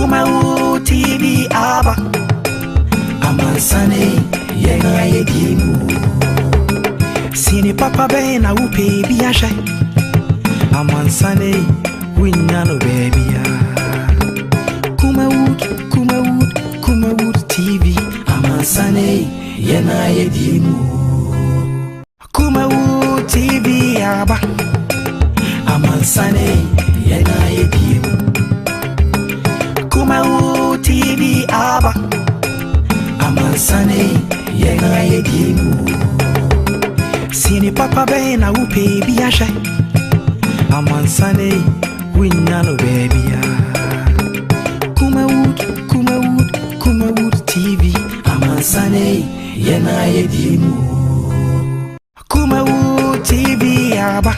Kumawood TV aba Amansane Yenga Yedimu Sini papa be na upe biasha Amansane Winyano baby Kumawood TV Amansane Yenga Yedimu Kumawood TV aba Amansane Yenga Yedimu Kumawood TV aba Amansane Yenga Yedimu Sini papa be na upe biasha Amansane Winyano baby Kumawood TV Amansane Yenga Yedimu Kumawood TV aba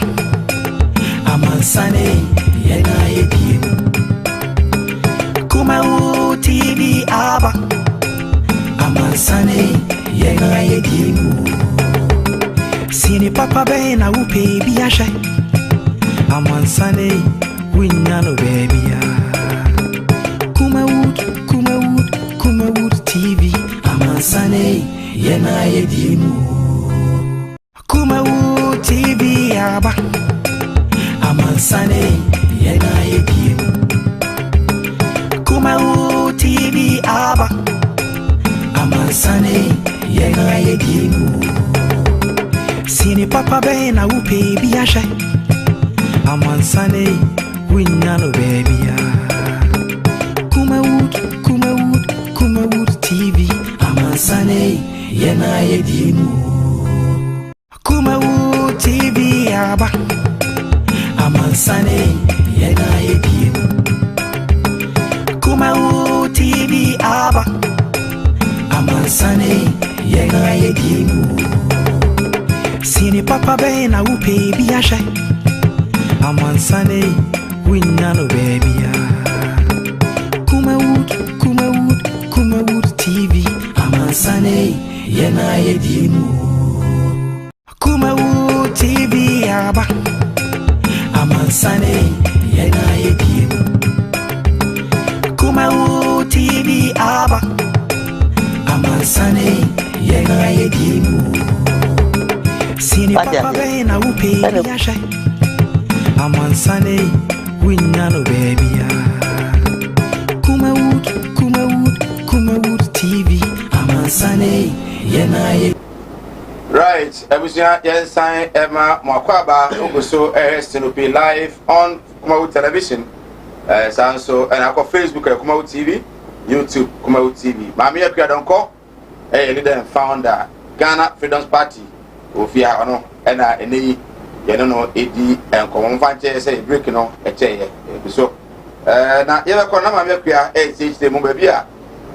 Amansane Yenga Yedimu Kumawood TV aba Amansane Yenga Yedimu Sini papa be na upe biasha Amansane Winyano baby Kumawood TV Amansane Yenga Yedimu Kumawood TV aba Amansane Yenga Yedimu Kumawood TV aba Amansane Yenga Yedimu Sini papa be na upe biasha Amansane Winyano baby Kumawood TV Amansane Yenga Yedimu Kumawood TV aba Amansane Yenga Yedimu Kumawood TV aba Amansane Yenga Yedimu Sini papa be na upe biasha Amansane Winyano baby Kumawood TV Amansane Yenga Yedimu Kumawood TV aba Amansane Yenga Yedimu Kumawood TV aba Amansane Yenga Yedimu Sini papa be na upe biasha Amansane Winyano baby Kumawood TV Amansane Yenga Yedimu. Right, everything yes sign Emma Mwakwaba also Sinopi live on Kumawood television. So and I got Facebook Kumawood TV, YouTube Kumawood TV. Mami Akua Donko, leader and founder Ghana Freedom's Party. Ofia ono na eni ye no edi enko fanche say break no eche so na ye ko na Mami Akua CHD mo ba bia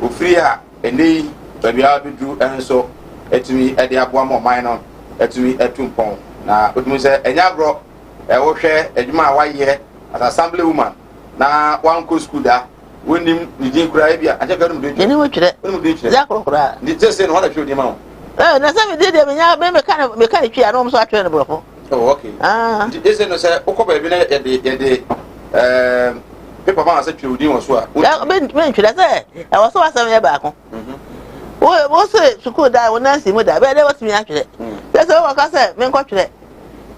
ofiri a eni ba bia bedu enso etumi ede aboa mo man no etumi etumpon na odum se enya agro wo hwe adwuma a waye as assembly woman na wan ko school da wonim ni din kura bia aje ka dum de ni wo twere wonim de twere za ko kura ni tese no wala twere di ma wo na se me de me nya me ka twi ano so atwere no brofo. Oh okay. Ni tese no se ukoba bi na ye paper man say twere di won so a me twere se e wo so asem ye ba ko wo se school da wo nansi mu da be de wo timi atwere be se wo ka se me nko twere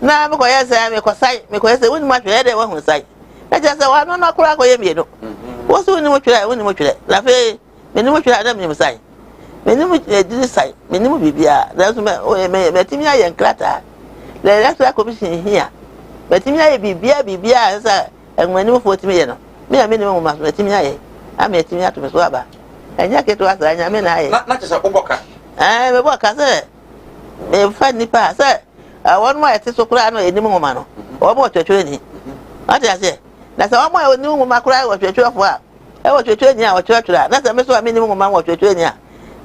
na me ko ye se me ko ye se woni ma twere de wo hu sai e je se wa no no kura ko ye mi no wo so woni mo twere la fe me ni mo twere da me sai me ni mo di sai me ni mo bibia da so me timi aye nkrata le electoral commission here me timi aye bibia sa enwani mo fo timi ye no me ni mo ma so timi aye a me timi ato me so aba enya keto asa enya me na aye na tese oboka me boka se me fa nipa se won mo ete so kura no eni mo ma no wo bo twetwe ni ati ase na se wo mo eni mo ma kura wo twetwe fo a e wo twetwe ni a wo twetwe na se me so a me ni mo ma wo twetwe ni a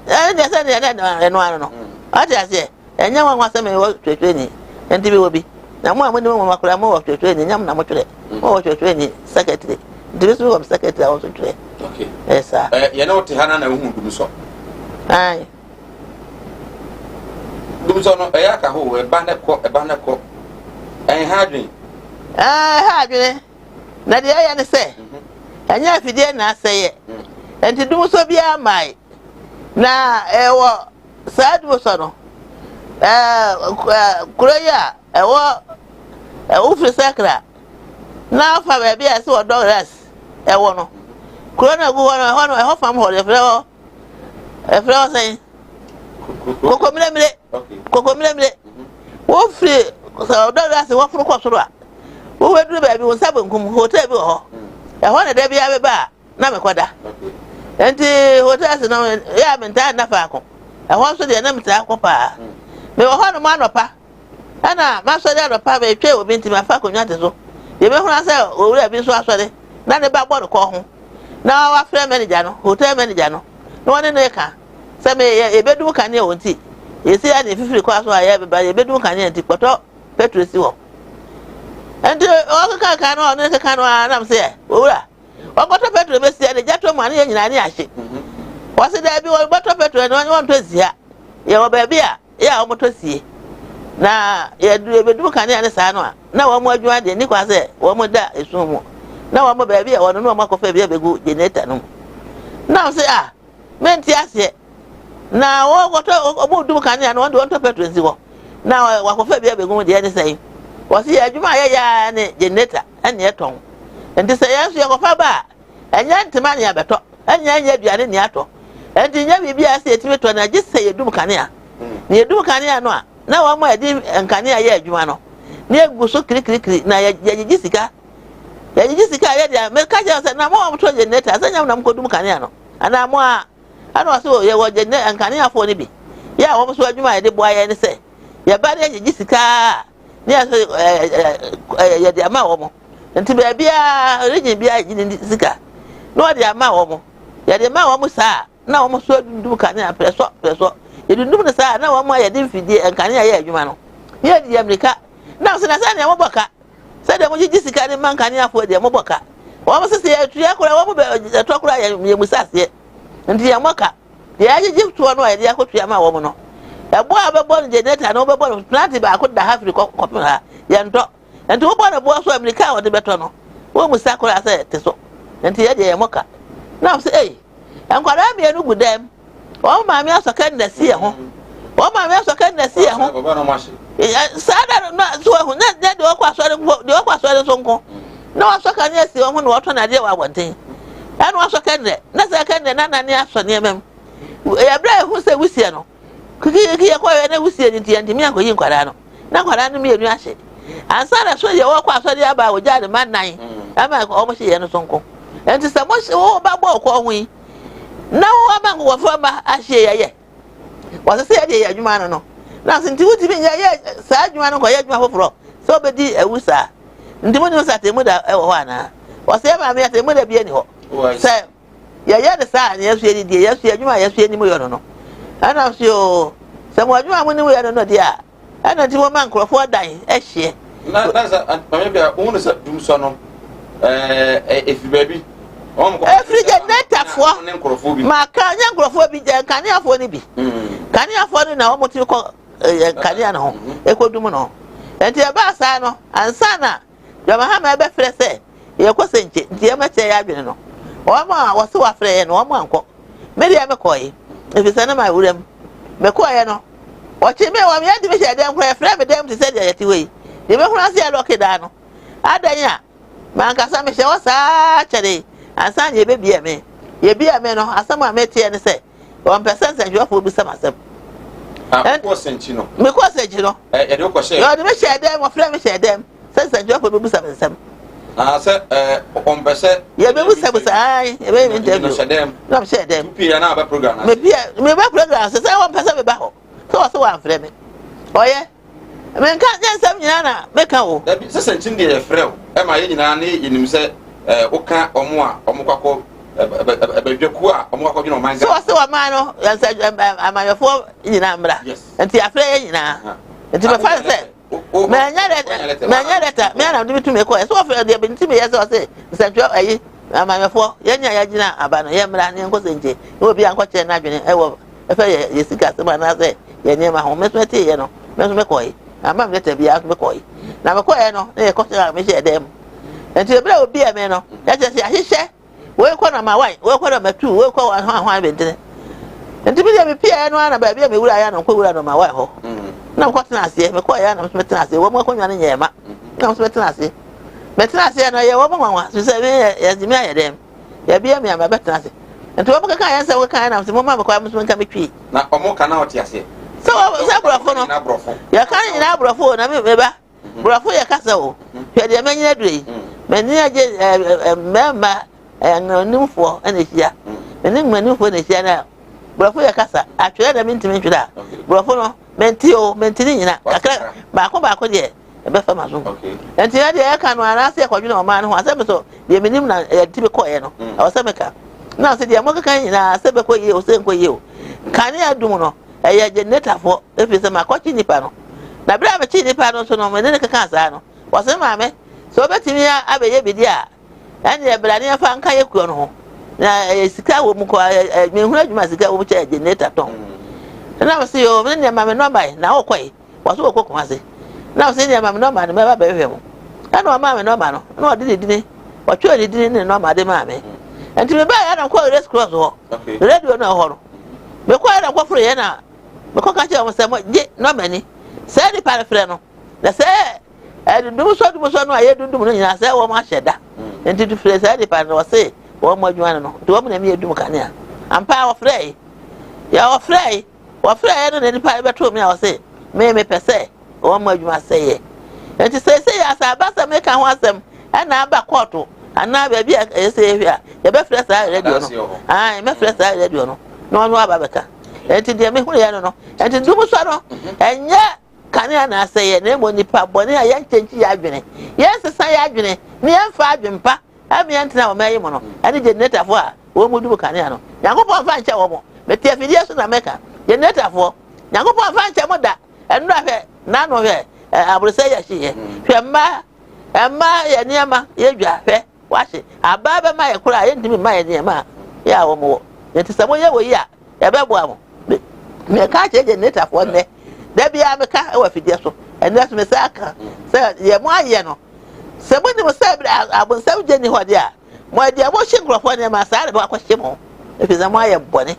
je se ni no ano no ati ase enya wa se me wo twetwe ni enti bi wo bi na mo ni mo ma kura mo wo twetwe ni nyam na mo twere mo wo twetwe ni secretary division of secretary also twere. Okay. Yes sir. Ye na wote hana na hu dum so. Ai. Dum so no ya ka ho e ba na ko. Ha adwen. Ha adwen. Na de ya ne se. anya fidie na aseye enti dum so bia mai na ewo sadu so no kuroya ewo free sakra na fa ba bia se odoras ewo no kuro na gu hono e ho fam ho le frewo say kokomile wo free so odoras wo furu ko soro a wo weduru ba bi wo sabonkum hotel bi ho e ho na da bia be ba na mekoda enti hotel no ya menta na fa ko e ho so de na menta ko pa me wo ho no ma no pa ana ma so de no pa be twa obi nti ma fa ko nyate so ye be huna se owura bi so asore na ne ba bodo ko ho na wa frɛ manager no hotel manager no no one ne ka se me ye be du kan ne wonti ye si ya ne fifiri ko aso aye be ba ye be du kan ne nti kpoto petrol si wo enti o ka no ne ka no na mse owura o kpoto petrol be si ya ne jato mu ane nyina ne ahye wase da bi o kpoto petrol no won to zia ye wo ba bi a ya o moto sie na ye be du kan ne sa no a na wo mo adwuma de ni kwa se wo mo da esu mu na wo mo ba bi a wo no mo akofa bi abegu generator no na se menti ase na wo goto obo du kan ne no won to petrol si wo na wa akofa bi abegu de ne sai wo se adwuma ya ne generator ene eton enti se ya so ye kofa ba enya ntima ne abeto enya aduane ne ato enti nya bi ase etime to na gise ye du kan ne a ne du kan ne no a na wo mo edi nkane ya adwuma no ne egu so kirikiri na ya sika ya dia me ka ja se na mo to generator asanya na mko dum kane ano ana mo ana so ye wo generator nkane afo ni bi ya wo so adwuma ya de boa ya ne se ya ba de ya sika ne ya so ya de ama wo mo nti be bia region bia ni sika no de ama wo mo ya de ma wo mo sa na wo mo so dum kane a preso ye dum ne sa na wo mo ya de mfidie nkane ya adwuma no ye di America na so na sa ne mo boka sa de mo ji sika ne man nkane afo de mo boka wo mo se ya tuya kura wo mo be to kura ye musase nti ya moka ya ji to no ya de akotua ma wo mo no ya bo abebo generator no bebo plant ba ko da hafri ko ha ya nto nti wo bo na bo so America wo de beto no wo musakura sa te so nti ya de ya moka na se enkwara mi enu gudem wo ma mi asoka ndasi ye ho wo ma mi asoka ndasi ye ho sada no so ho na de wo kwa so so nko na asoka ne si wo ho na woto na de wa wonten anu asoka ndre na se ka ndre na ne aso ne mem ya bra hu se wusie no kiki ye kwa na wusie ni ti mi akoyi nkwara no na nkwara no mi enu ahye ansara so ye wo kwa so de aba wo jade man nan ama ko mo hye ye no so nko enti se mo wo ba bo ko hu na wo ba ngo wo ba ahye ye wase se ye adwuma no na sinti wuti bi ye sa adwuma no ko ye adwuma foforo so obedi ewusa ndi mo ni sa temu da e wo ho ana wase ba me temu da bi ani ho se ye de sa ne yesu ye di yesu adwuma yesu ani mo yo no ana so se mo adwuma mo ni mo yo no dia ana ti wo man krofo dan e hye na sa mame bia wo ne sa dum so no if baby every generator for ma ka nya nkrofo bi je kan ya fo ni bi kan ya fo ni na wo moti ko kan ya no e ko dum no enti e ba sa no ansa na jama ha ma be frɛ sɛ ye ko senche nti e ma che ya adwene no wo ma wo se wa frɛ ye no wo ma anko me dia me koyi e fi sana ma wuram me koyi no wo che me wa me adi me che dem ko e frɛ me dem ti sɛ dia yeti wei de me huna se ya loke da no adanya ma nka sa me che wo sa chere ansa nye be bia me ye bia me no asama me tie ne sɛ 1% adwo fo bi sama asem ko senchi no me ko senchi no e de ko she yo de me she dem wo frɛ me she dem sɛ adwo fo bi sama asem sɛ on bese ye be bu sama ai ye be interview no she dem pia na ba program me ba program sɛ 1% be ba ho so wa frɛ me oye me nka nye nsɛm nyina na me ka wo sɛ senchi de ye frɛ o e ma ye nyina ne yinim sɛ oka omo a omo kwakɔ ebedwaku a omo kwakɔ bi no man ga so wa man no yansa amayofo nyina mbra nti afrɛ ye nyina nti me fa sɛ me nya data me na ndimi tume ko so afrɛ de binti me yesa sɛ nsantwa ayi amayofo ye nya ya gyina aba no ye mbra ne nko senje e obi ankɔ kyɛ na adwene e wo e fa ye sika sɛ ma na sɛ ye nyema ho me so te ye no me so me kɔyi ama me data bia me kɔyi na me kɔyi no e kɔ kyɛ me hyɛ dem enti ebra obi ame no ya kyɛ sɛ ahyehyɛ we kwa na ma wan we kwa na ma tu we kwa hwan bentene enti bi me pia no ana ba bia me wura ya no kwa wura no ma wan ho na ko tena ase me kwa ya na me tena ase wo mo akonnwa ne nyema na me tena ase me tena ase no ye wo mo nwanwa so se me ya jimi aye dem ya bia me ama betena ase enti wo mo kaka ya se wo kan na se mo ma me kwa mo nka me twi na omo kana oti ase so brofo no ya kan nyina brofo na me ba brofo ya kasa o hwe de me nyina dure me ni aje memba nimfo ene hia me ni nimfo ne hia na brofo ya kasa atwere da mentimi twira brofo no menti ni nyina kakra ba ko de e be fa mazo enti ya de ya kan no ana se kwadwe na o ma no asem so de menim na tibe ko ye no awasem ka na se de mo kan nyina se be ko ye o se ko ye o kan ya dum no eye generator fo efi se ma ko chi nipa no na bra me chi nipa no so no me ne kaka asa no wasem ma me so betimi ya abeye bidi a ene e bra ne fa nka ye kuo no ho na sika wo mu ko me hu adwuma sika wo mu cha generator ton na me se yo me ne ma me no bai na wo kwai waso wo kokoma se na me se ne ma me no ma ne me ba be hwe mu ana ma me no ma no na odi dini o twa di dini ne no ma de ma me enti me ba ya na ko race cross ho radio na ho no me ko ya na ko fure ya na me ko ka che mo se mo je no ma ni se di pare fre no na se dum so no aye dum no nyina se wo ma hyeda enti du fre se di pare no se wo mo adwuma no to wo na me edum kanea ampa wo fre ya wo fre no ne di pare beto me a wo se me pese wo mo adwuma se ye enti se ya sa ba se me ka ho asem na aba court ana ba bia se hia ya be fre sa radio no me fre sa radio no no aba beka enti de me hu ya no enti dum so no enye kanea na se ye na mo nipa bone a yan chenchi ya adwene yes sa ya adwene ne yan fa adwempa ami antina wo mayi mo no ani generator fo a wo mu dum kanea no yakopon fa nche wo mo me tie fidie so na meka generator fo yakopon fa nche mo da enu ahwe na no hwe aburuse ya hye hwe ma ya niama ye dwa hwe wache ababa ma ye kura ye ndimi ma ye niama ya wo mo yeti samo ye wo yi a ye be bo amo me ka che generator fo ne da bia me ka e wa fidie so enu so me sa aka se ye mo aye no se mo ni mo se abun se uje ni ho dia mo dia mo shinkrofo ne ma sa re ba kwahye mo e fi zamo aye bone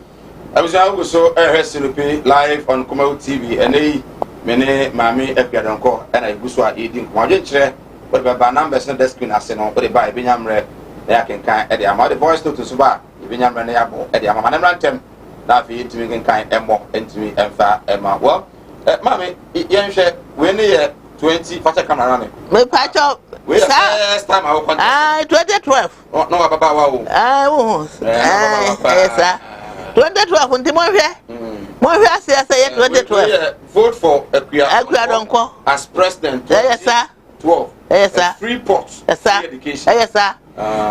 abuja go so Sinupi live on Kumau TV ene mene mami epiadonko ena iguso a edi nko aje kire we be ba numbers na desk na se no we ba e benyamre na yakenkan e de ama the voice note so ba e benyamre na yabo e de ama na mrantem na afi intimi kenkan emo intimi emfa ema well mami yenhwe we ne ye 20 facha camera me pacho first time I contact 2012 no baba wa wo sir 2012 ndi mo hwe ase ye 2012 vote for Akua Donko as president. Yes sir 12 yes sir free ports free education yes sir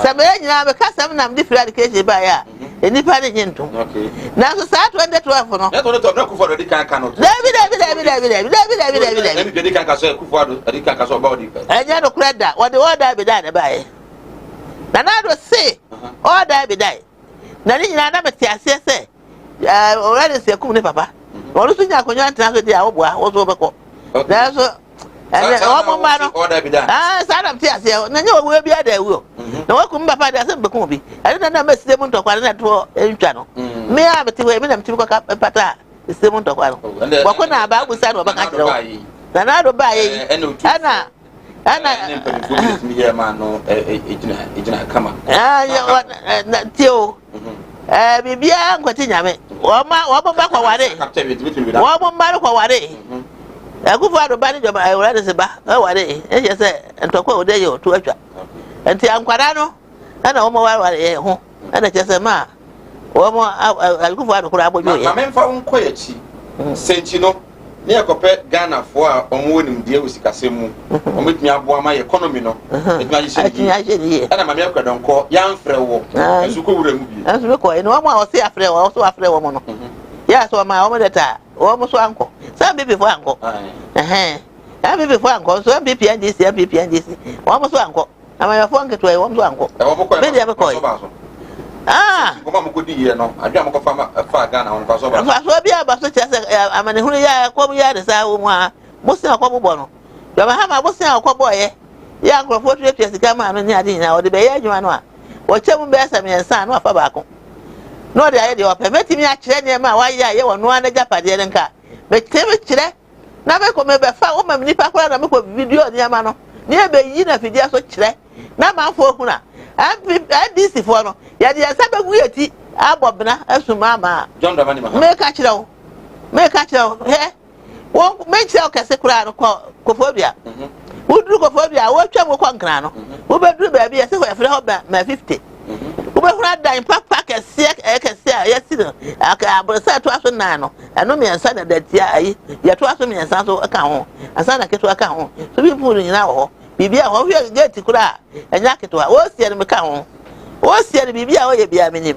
sabe nyina be ka sam nam di free education ba ya enipa ne nyinto okay na so sa 2012 no na to na ku for the kan kan no David emi kan ka so ku for the kan ka so about the enya no kreda what the order be done ba ye na na do say order be die na ni nyina na meti ase se already se kum ne papa wonu so nya konyo antena so dia wo boa wo so beko na so o mo ma no order be done sa na meti ase na nya wo bi ada ewu na wo kum papa da se bekum bi ade na meside mu ntokwa na to entwa no me a meti we me na meti ko ka pata se mu ntokwa no wo ko na ba gusa no ba ka kire wo na do ba ye ana mi ya ma no ejina kama na tio bibia nkwati nyame wo ba kwa ware wo bo mari kwa ware akufu ado ba ni joba ewura de se ba ware e se ntokwa ode ye otu atwa enti ankwara no na wo mo ware ho na che se ma wo mo akufu ado kura abojo ye ma memfa nko ya chi senchi no ne yakope Ghana fo a omo nim die usikasemu ometumi aboa ma economy no etumi agye ni ana ma me Akua Donko yamfrɛ wo esuko wura mu bi asu ko eno mo a o se afrɛ wo so afrɛ wo mo no ya so ma o mo deta wo mo so anko sa bibi fo anko ya bibi fo anko so bibi NDC wo mo so anko ama ya fo anke to wo mo so anko be dia be ko kuma mo kodi ye no adwa mo ko fa Ghana on fa so bia ba so chese amane hunu ya ko mu ya de sa wo mu a mo se akwa bobo no yo ma ha ma mo se akwa boye ya nkrofo tu epi sika ma no ni ade na o de be ya adwuma no a chemu be asa me nsa no afa baako no de aye de opemeti mi a kire ne ma wa ye wo no ana japade ne nka me teme kire na me ko me be fa wo ma nipa kora na me ko video ne ama no ne be yi na fidia so kire na ma fo hu na ADC fo no ya de asa be gu yeti abobna asuma ma John Dramani Mahama me ka kire wo he wo me kire o kase kura no ko phobia udru ko phobia wo twam ko nkran no wo be dru ba bi ya se ho efre ho ba ma 50 wo be hura dan papa kase ya si no aka abrasa to aso na no eno me ansa na datia ayi ya to aso me ansa so aka ho ansa na keto aka ho so bi pu nyina wo bibia ho hwe gate kura enya keto wo sie ne me ka ho wo sie ne bibia wo ye bia menim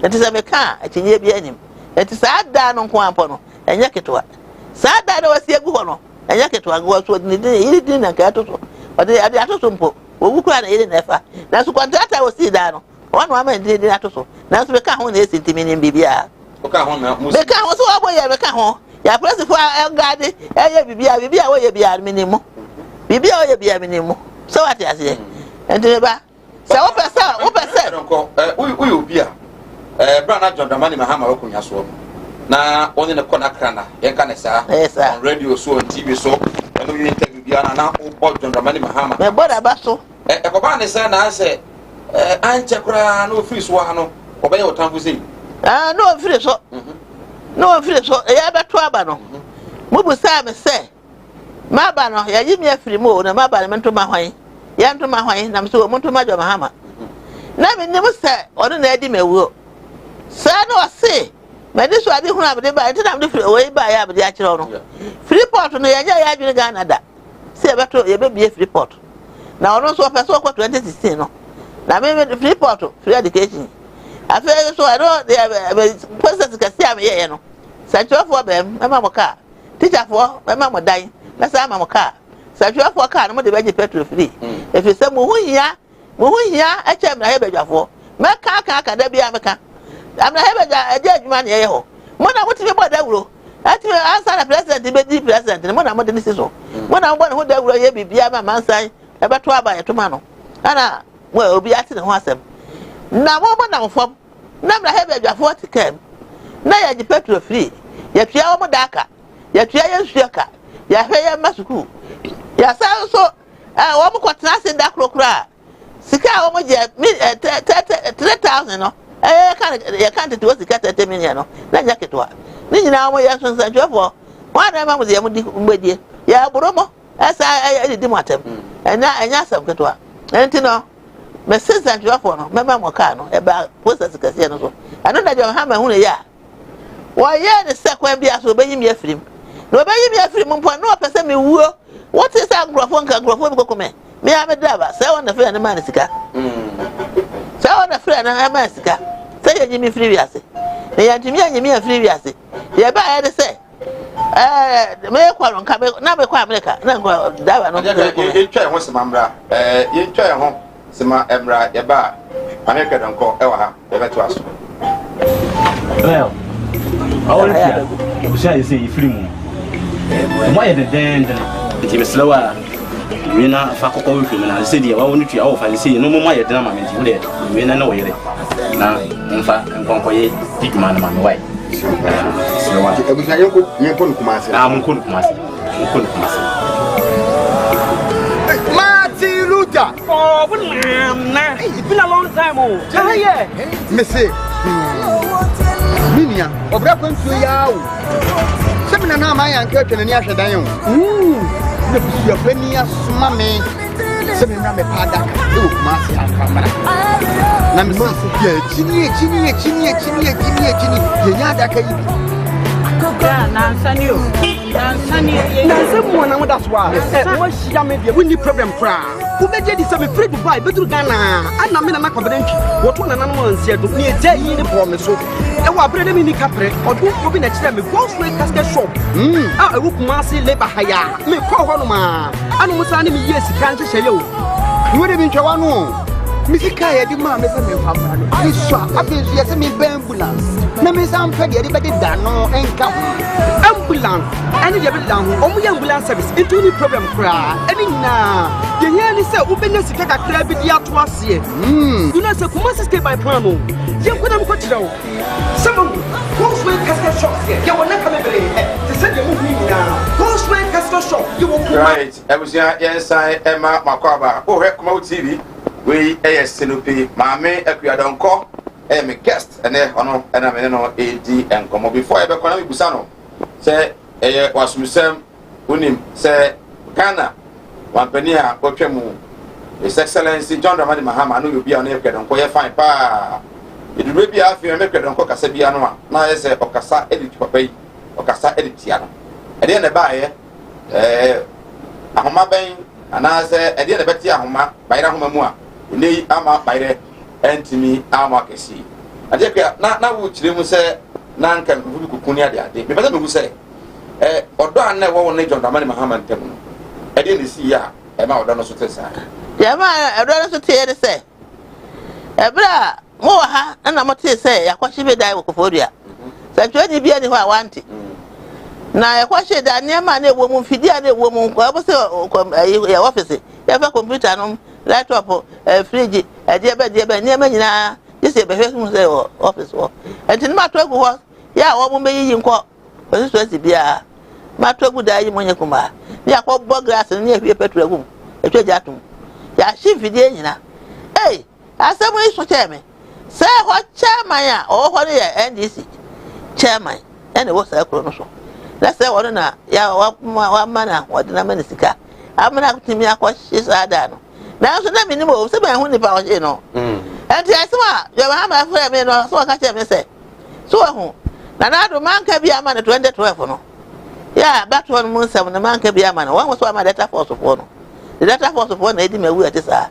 enti se me ka akinye bia anim enti sa da no nko ampo no enya keto sa da wo sie gu ho no enya keto agwo so ni yiri na ka to so ode ade atoso mpo wo kura na yiri na fa na so contractor wo si da no wanu ama ndi atoso na so be ka ho na esi ntimi bibia o ka ho na be ka ho so wo boye be ka ho ya press for gade eye bibia wo ye bia minimu bibia wo ye bia minimu so what ya say enti ba se wo pesa donko we obia brana John Dramani Mahama wo kunya so na oni ne kona krana yen ka ne sa on radio so on TV so eno yin interview bia na o John Dramani Mahama me boda ba so ko ba ne sa na se anche kura no free so ha no obaye otamfu sei no free so no free so ya beto aba no mubu sa me se ma ba no ya yimi afiri mo na ma ba ne mento ma hwan ya nto ma hwan na so mento ma John Mahama na me nim se ono na edi mewuo sa no se me di so abi hu na be ba enti na me free we ba ya be a kire no Freeport no ya nya ya adwene Ghana da se beto ye be bie Freeport na ono so pese ko 2016 no na me Freeport free education after so I don't the process ka see am ye no sancho for bem mama mo car teacher for mama mo dan na sa mama mo car sancho for car no mo de beje petrol free if you say mo hu hia a chem na he bedwafo me ka da bia me ka am na he bedwa eje adwuma na ye ho mo na mo ti be boda wuro ati answer na president be di president mo na mo de ni so mo na mo na ho da wuro ye bibia ma mansan e beto aba ye to ma no ana mo obi ati ne ho asem na mo na fom na mra he bedwafo ti kem na ya di petrol free ya tua wo daka ya tua ye nsuaka ya hwe ye masuku ya sa so wo mo kwatena se da krokra sika wo mo je 3000 no ya kan te wo sika 30 million no na nya ketwa ni nyina mo ya so sanjofo wa na ma mo ye mo di mbedie ya boromo asa di mo atem enya sam ketwa enti no me sense sanjofo no mema mo ka no e ba process kase no so ano na John Mahama hu ne ya wa ye ne sekwan bia so be yimi afirim no be yimi afirim mpo no pese me wuo what is that grofo nka grofo bi kokome me ya me daba se won na fe na ma ne sika se won na fe na ma sika se ye yimi free wiase ne ya ntimi anyimi afiri wiase ye ba ya de se me kwa ron ka na me kwa America na ngwa daba no ye twa ho se mamra ye twa ho se ma emra ye ba America donko e wa ha ye beto aso well all here you say free mu mo ye den nti be slower we na fa kokko we film na se dia wa wonu tua wo fa se no mo ye den ma me nti we na wo yere na mfa nkonko ye digma na ma me wai slower ti ebusa yenko nkumase munko nkumase Martin Luther. Oh, nah. It's been a long time. Oh, yeah. Missy. Minia. Obra kwentu yawo. Semina na ma yan ka twene ni ahwedan yo. Na busu afani asoma me. Semina me pada. E kumase afamara. Na me se ya chini. Ye nya da kai. Yeah, Nansani. Nansani mo na moda so a. Mo hia me bia. We need problem kra. Who be je di say me free Dubai betu Ghana. Ana me na confidential. Woto na nanu ansia do. Ni eje yi ni pro me so. E wa brede mi ni kapre. Odu obi na kire me go straight casket shop. Ah, e wo kumase labor hire. Me ko ho no ma. Anu musa ni me yes kan hye yo. Ni we de bi ntwa no. Misika ya di ma me se me famra no. Ni so abezu ya se me ambulance. Na na me sam fa de be da no enka ho ambulance ani de be da ho omo ya ambulance service into any problem kra ani na ye ye ni se ubenya sika kakra bi dia to ase you know say kuma stay by plan o ye ko na mo ko tirawo some Cosway Castle Shop here you wanna come every to send you move me na Cosway Castle Shop you will right ebusia yensan Emma Makwaba o he Kuma TV we Sinupi maame akuadonko me guest ene ono ena me no edi enkomo before e be kwana me busa no se wasumsem unim se Ghana wampani a otwemu His Excellency John Dramani Mahama no you be on akuadonko ye fine pa edure bia afi me akuadonko kasa bia no a na ye se okasa edit papa yi okasa edit ya no ede ne ba ye ahoma ben ana se ede ne beti ahoma bayira ahoma mu a nei ama bayire entimi ama kesi ade kwa na wo chire mu se na nka hubi kukuni ade me pese me hu se odo an na wo ne John Dramani Mahama ntem no ede ne si ya ma odo no so tesa ya ma odo no so tie de se ebra mo ha na mo tie se yakwashi be dai wo kofodua sa twani bia ni ho a wanti na yakwashi da ne ma na ewo mu fidia na ewo mu ko bo se ya office ya fa computer no laptop fridge de be ne ma nyina yese be hwe mu se office wo entin ma to agu ho ya wo mu be yi nko o so si bia ma to agu da yi mo nye kuma ni akobbo glass ni ehwe petrol agu etwa jatum ya shi fidie nyina asemu iso cheme se ho chairman ya o ho ne ya NDC chairman ene wo sa kro no so la se wo na ya wa mana wo de na mani sika amana kutimi akwashi sada no na so na minimo se ba hu ni pa o je no enti asema yo ma ma fra me no so ka che me se so hu na do manka bi amana 2012 no ya bato no mun sam na manka bi amana wa so amana data force fo no the data force fo na edi mawu ati sa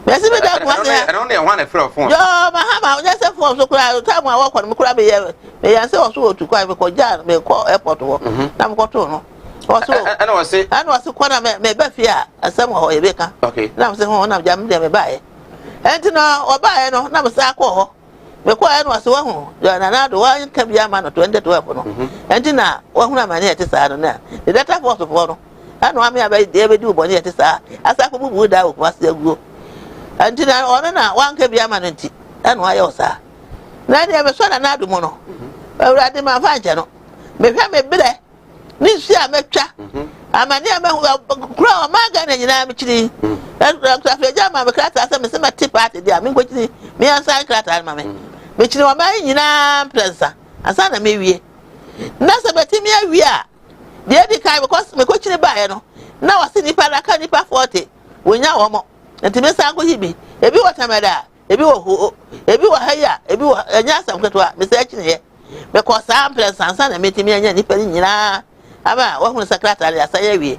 Merci me da kwa ya. I don't know one free phone. Yo Mahama, o just phone so kura time wa kwa me kura be ya se o so otu kwa me ko ja me ko airport wo. Na me ko to no. O so. Ana wase kwa na me ba fia asem ho ebe ka. Okay. Na me se ho na jam de me ba e. Enti no o ba e no na me sa kwa ho. Me kwa e no wase wa ho. Yo na do wa ka bia ma no 2012 no. Enti na wa hu na ma ne ete sa no na. The data force for no. Ana ame aba de be di uboni ete sa. Asa ko bubu da o kwa se aguo. Antina ona na wanka bia mananti anu ayo sa na dia me so na adu mo no awurade ma fa nche no me hwa me bere ni si a metwa amani a kura o maga na nyina me chiri afre jama me krata asa me se mati party dia me ko chiri me ansa krata ma me chiri o mai nyina prensa asa na me wie na se beti me awie a dia di kai because me ko chiri ba ye no na wase nipa na ka nipa 40 wonya wo mo ntime sango hibi ebi watamada ebi wo ebi wa haya ebi wa anya sam ketwa me se chine ye me ko sample sansa na metimi anya nipa ni nyina aba wa hu secretary asaya wie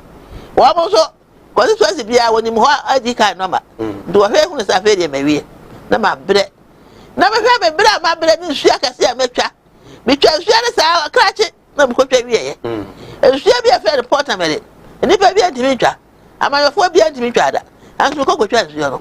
wo mo so ko si twasi bia woni mo adi kai number do wa hwe hu sa fe de mawie na ma bre na me hwe me bre ma bre ni nsu akase a metwa me twa nsu ne sa krache na mo ko twa wie ye nsu bia fe report amele nipa bia ntimi twa amayofo bia ntimi twa da anso ko gotwa nsu no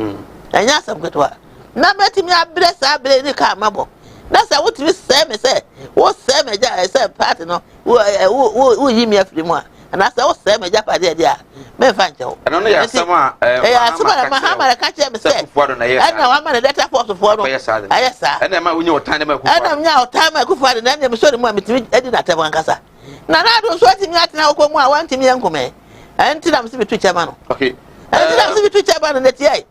anya asam ketwa na betimi abre sa abre ni ka mabo na sa wotimi se me se wo se me ja se party no wo yimi afiri mu a na sa wo se me ja party dia me fa nche no no ya sama asuma Mahama ka che me se ana wa ma na data force fo no ayesa ana ma unye otan ma ku ana nya otan ma ku fa na ne me so mu a metimi edi na tabo ankasa na do so timi atena ko mu a wantimi yankome anti na me se bitu chama no okay anti na me se bitu chama no netie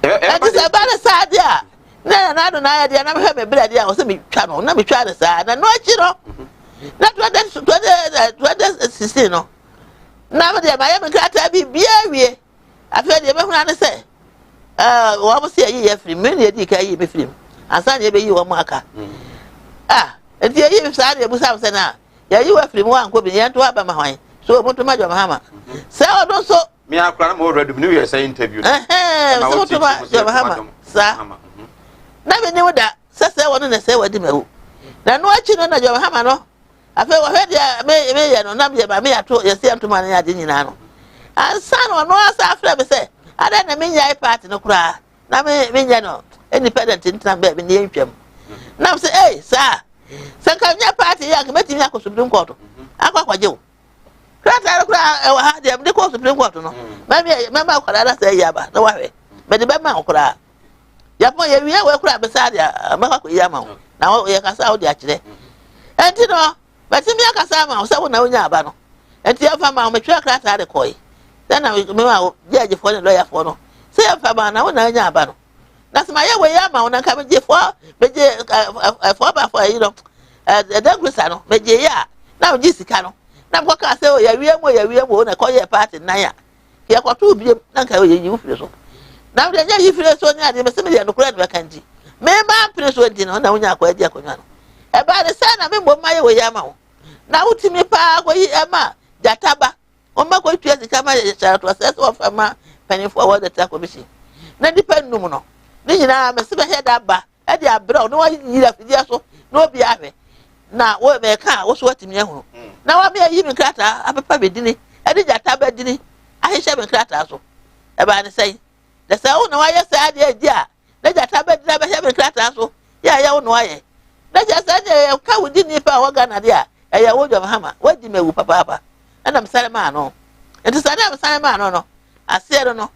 ati se ba na sa dia na do na ya dia na me hwe me bra dia o se me twa no na me twa de sa na no chi no na 2016 no na me dia ma ya me krata bi bia wie afa dia me huna ne se wo mo se yi ya free me ne di ka yi me free asa ne be yi wo mo aka enti yi sa dia bu sa se na ya yi wa free mo anko bi yan to aba ma hwan so mo to ma jo Mahama se o do so me akura na mo ready new year say interview so to ma jo Mahama sa na me ni woda sese wono na se wadi mawu na no achi no na jo Mahama no afa wo hwe dia me ye no na me ba me ato ye se antuma na ya de nyina no ansa no no asa afra be se ada na me nyai party no kura na me nya no independent ntina be me ne ntwam na me se sa Sankanya party ya kemeti ya ko Supreme Court akwa kwaje o krata kra wa ha de me ko Supreme Court no mama kwara da sai ya ba na wawe me de be ma okra ya pon ye wi we kra be sa dia ma kwa ya ma na wo ye kasa wo dia kire enti no beti mi akasa ma so na onya aba no enti ya fa ma me twa krata de koi na me ma je fo ne lawyer fo no se ya fa ma na wo na onya aba no na se ma ye we ya ma na ka me je fo fo ba fo yi no da grusa no me je ya na me ji sika no na mo ka se o ya wie mo na ko ye party na ya ke ko to bi na ka ye yi fire so na me je yi fire so ni ade me se me de no kura de kan ji me ma fire so di no na onya ko adi akonwa no e ba de sa na me mo ma ye we ya ma wo na utimi pa ko yi e ma jataba o ma ko tuya sika ma ye cha to se so fa ma pani for what the take obishi na depend no no ni nyina me se be he da ba e de abra no wa yi la fidia so no bi ahwe na wo me ka wo so watimi ehunu na wa me yi mi krata apepa bedini e de jataba dini ahihye me krata so e ba ne sei de se wo na wa ye se ade adi a na jataba dini ba hye me krata so ya wo no wa ye na jasa ne ka wudi ni pa wa Ghana de a e ya wo John Mahama wadi mewu papa ana msale ma no enti sane msale ma no ase no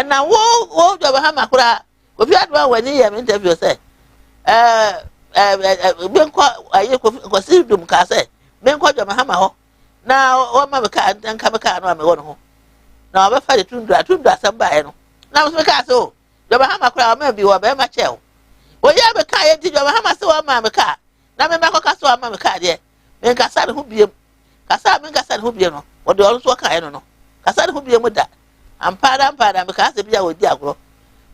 na wo John Mahama kura obi adwa wani ye me interview say benko ayi ko sidum ka say benko John Mahama ho na o ma me ka nka me ka no me wo no ho na ba fa de tundu asem ba e no na me ka so John Mahama kura ma bi wo be ma che o ya me ka ye ti John Mahama se wo ma me ka na me ma ko ka so ma me ka de me ka sa de ho biem ka sa me ka sa de ho biem no o de o so ka ye no ka sa de ho biem da ampada me ka se bia wo di agro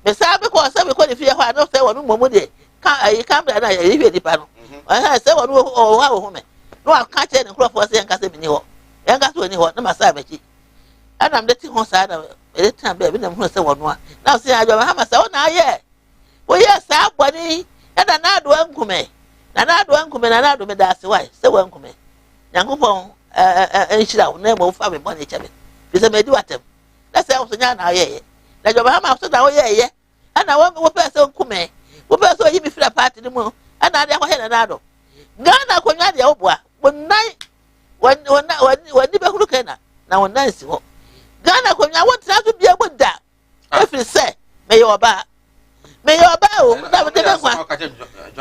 me sa be ko se be ko de fie ho ano se wo no momo de ka ayi kamera na ye hwe di pa no se wo no o ha wo me no aka che ne krofo se yanka se bi ni ho yanka so ni ho na ma sa ba ki ana me ti ho sa na e tan be na mo se wo no a na se ajo ma ha sa wo na ye wo ye sa boni na na do ankume na do me da se wai se wo ankume yankopon enhira wo na mo fa me boni chebe bi se me di watem na se wo so nya na ye na jo ma so da wo ye ana wo pe se ankume wo pe so yi mi fira party ni mo ana ade akwa he na do Ghana ko nya de wo boa wonnai wonni be huru kana na wonnai si ho Ghana ko nya wo tra so bia boda efiri se me yo ba o na me de kwa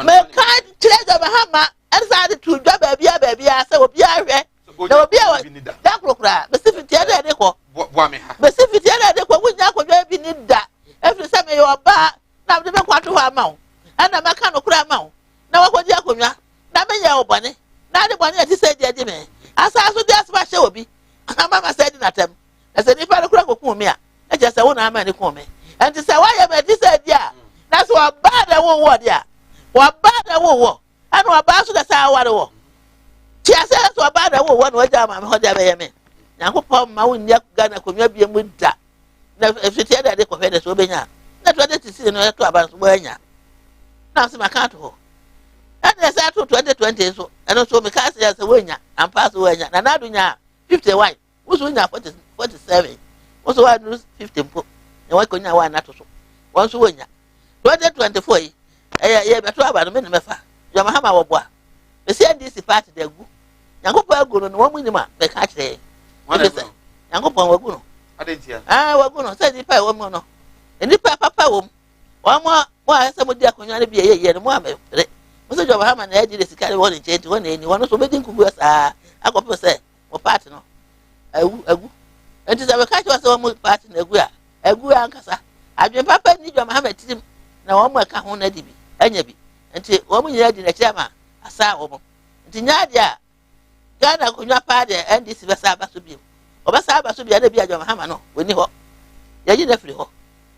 me ka treasure Bahama answer to job bia se obi ahwe na obi a da krokra be se fiti ade de ko boa me ha be se fiti ade de ko wunya ko job bi ni da efiri se me yo ba na me de kwa to ha ma o ana maka no kura ma o na wa ko di akonwa na me ye obone na de bone ti se di me asa so di asba hye obi mama se di natem na se ni fa no kura ko ku me a e je se wo na ama ni ku me enti se wa ye me ti se di a na so ba da wo di a wa ba da wo ana wa ba so da sa wa wo ti ase so ba da wo no wa ja ma me ho di be ye me Nyankopon ma wo nya Ghana ko nwa bia mu da na fiti ada de ko fe de so benya na to de ti si no to aban so benya na se maka to and say to 2020 so and so me ka say wenya and pass wenya na do nya 51 wo so nya 47 wo so wa 50 po e wa ko nya wa na to so wo so wenya 2024 yi ye beto aba no me ne mefa John Mahama wo boa me say this party de gu Nyankopon agu no wo mu ni ma be ka kire Nyankopon wagu no adentia wagu no say di pa wo mu no ni pa papa wo mo asa mo di akonya ne bi ye no mo amefre mo se John Mahama na ejire sikari won nche ti won eni won so be din kugu asa akopo se mo party no agu enti se be ka chi wase mo party na agu ankasa adwen papa ni John Mahama titim na wo mo ka ho na di bi anya bi enti wo mo nyina di na chama asa wo mo enti nya dia Ghana ko nya pa de NDC be sa ba so bi o ba sa ba so bi na bi John Mahama no woni ho ya ji na firi ho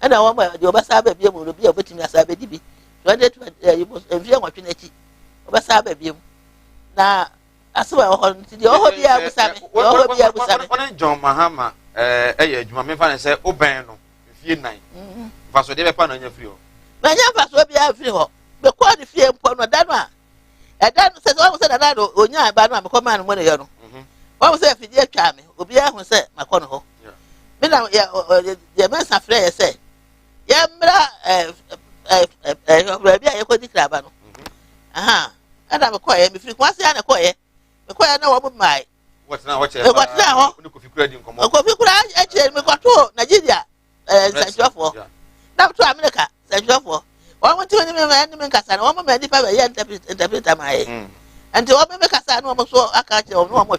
ana wo mo de o ba sa ba bi mo no bi o betimi asa ba di bi 2020 enfia nwatwe na chi o ba sa ba bi na aso ho nti de ho bi a busame on John Mahama eye adwuma me fa ne se oben no fie nan fa so de be pa na nya firi ho na nya fa so bi a firi ho be ko de fie mpo no da no a dan se so se da do onya ba no a me ko ma no mo ne yo no wo se fidi atwa me obi a hu se makọ no ho me na ya mensa frɛ ye se ya mra bia ye ko di kraba no aha and I'm a quiet, if you want to say a quiet, a quiet no one my. What's now what What's now? Coffee credit come A coffee could actually make a Nigeria, Central for. Now to America, Central for. One want to any man, and one man if I interpret my and to open make a son almost so I catch or no more.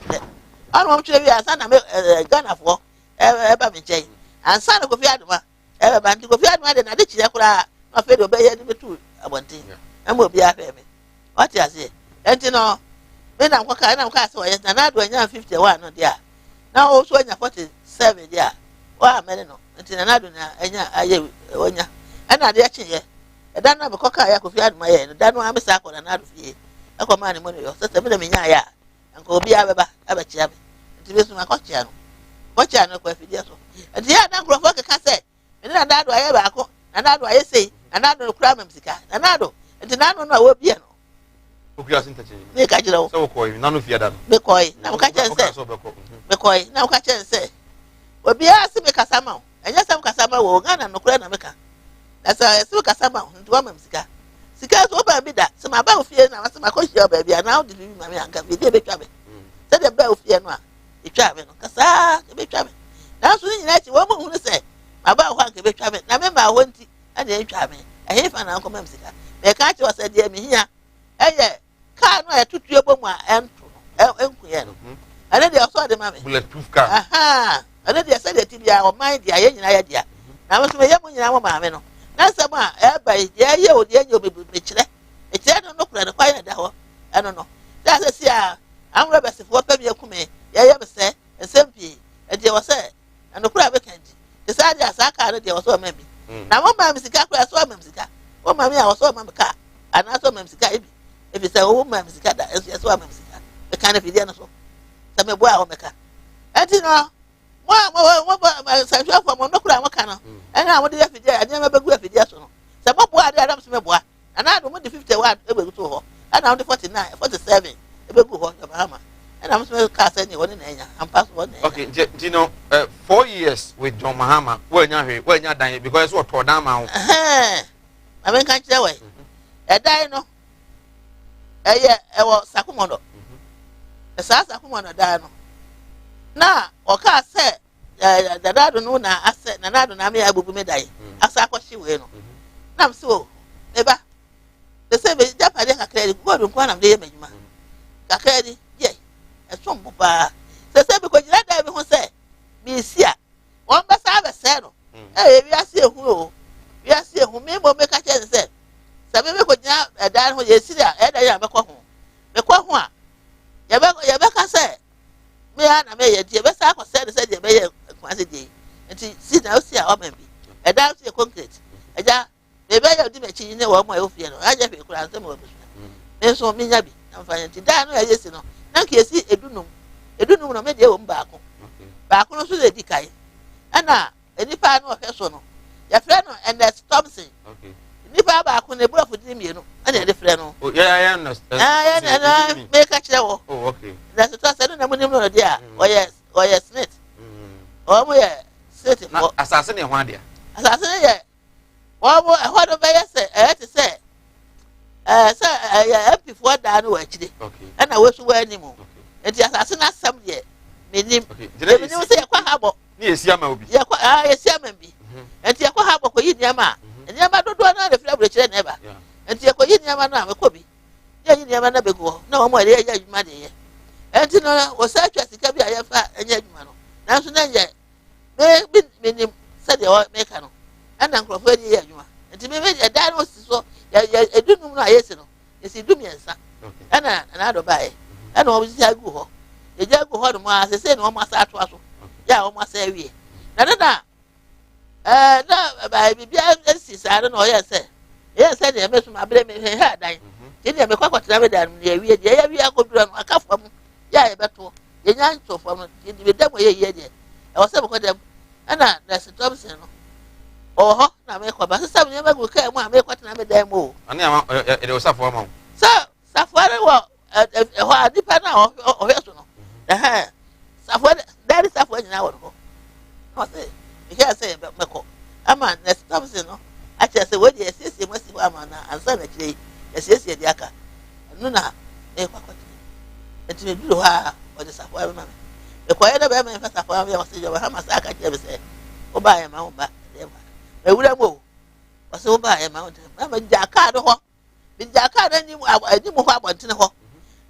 I want to be a son of a gun for ever be changed. And son of Fiadma, ever been to Fiadma and I did Chakra, not fail to obey any two. I want to, and will be a family. What you say? And you know, when I'm walking, I'm castle, and I do 51 no dear. Now also in 47 year. Well, Melino, until another, and I, and I did it. I don't know a cocker, I could find my end. Don't know I'm a sack on another fee. I come money, or such a minute, and go be a chabby. To miss my cochiano. Cochiano, and the other group of a cassette. And then that I ever go, and that I say, and I don't cram musica, and I do, and I don't know what piano. Okay, I think Make I know. so coy, none of you that. McCoy, now catch and say, McCoy, now catch and say. Well, be asked to make a summer, and yes, some Cassama will gun and no crown America. That's a silk Cassama, and woman Sika. Sika is over be that. Some about fear now, some coach your baby, and now deliver my uncle, be baby travel. Said the bell fear no. You travel, Cassa, be travel. Now, soon you let you woman who say, about one can be travel. Now, remember, I want it, and they travel. I hate an uncle Memsica. They can't you say, dear me here. Eh, can't I took your bomber and Uncle. And then they also the mammy. Bulletproof car. Aha. And then they said that you are mind the idea. Now, I was my young mamma. Now, someone, by the year, you'll be bitched. It's I don't know for the quiet hour. I don't know. That's a seer. I'm rubber if what baby you come in. Yeah, ever say, and simply, and they were said, and the crab can't. Decided as I can't, there was so maybe. Now, one mammy, I saw Memsica. One mammy, I was so mamma car. And I saw Memsica. If it's a woman, Memsica, as you saw Memsica, the kind of idiot. Some boy or maker. And you know, one central from Monocra, and I want to have I never go with the Some boy, Adams, my boy, and I don't want the 51 able to her. And I'm the 49, 47, able to go to Bahama. And I'm supposed to cast anyone in Enya and pass one. Okay, you know, 4 years with John Mahama, when you're dying, because what for down now. I mean, can't you away? A dino. I was Sakumono. A Sakumono dino. Now, or can't say that I don't know now. I said, and I don't know me. I will be die. I saw what she will. Now, so, never. The same is Japanese. I can't go to one of the image. I can't, yea, a strong papa. The same because you let everyone say, be here. One must have a saddle. Hey, we are seeing who we are seeing who may make a chance. Said, some people could now a dime when you see that, and I am a cohon. The cohon. Yabaka said. Me and me ye die besa ko said ye be ye kwase die enti si na o si a o man bi e da si concrete e ja be be ye di me chi ne wo mo e ofie no aja fe kura nsem wo bi me so me nya bi am fa enti da no ye si no na ke si edunum no me die wo mbaako baako no so de di kai ana enipa no o hwe so no ya fre no Ernest Thompson nipa baako ne bro fudi mi no ana ye de fre no yeah yeah me ka kire wo okay that's what I said. I'm no dia. Oh yes, Smith. Oh mo yeah, Smith. Assassin e hwan dia. Assassin yeah. What do I say? To say. MP for that no actually. Okay. And I was wear ni mo. And the assassin asam there. Me nim. Okay. Me nim say kwa habo. Ni esiama obi. Yeah kwa esiama bi. And the kwa habo ko yi niama. And niama do na the flavor chere never. And the ko yi niama na me ko bi. Yeah yi niama na be go. Na mo ya adwuma de ye. And you know, was such as the cabby I have a gentleman. Now, so then, me said the old mechano, and Uncle Freddie, and to me, a dad was so, I do know, yes, you do me, son, and another buy, and always I go. The jago hold more, as I said, almost at was, yeah, almost every. Now, by BBS, I don't know, yes, said I met my blame in her head. Didn't make what never done, we are going to run a cup from. Yeah, but you know, so from the devil, yeah, I was able to them, and that's a Thompson. Oh, I make what, but some never will care. I make what I made them move. And it was a form. So, Safari, well, a depend on yes, Safari, that is Safari in our home. I say, you can't say about Mako. I'm on that's Thompson. I just say, what you see, must be a man and son actually, yes, yes, Yaka. no na e kwa kwa eti me duro ha o de safo e ma me e kwa eda be me fa safo ya o se jo ha ma sa ka je be se o ba ya ma o ba e ma e wura mo o se o ba ya ma o de ma ja ka do ho bi ja ka da ni mu ho abontene ho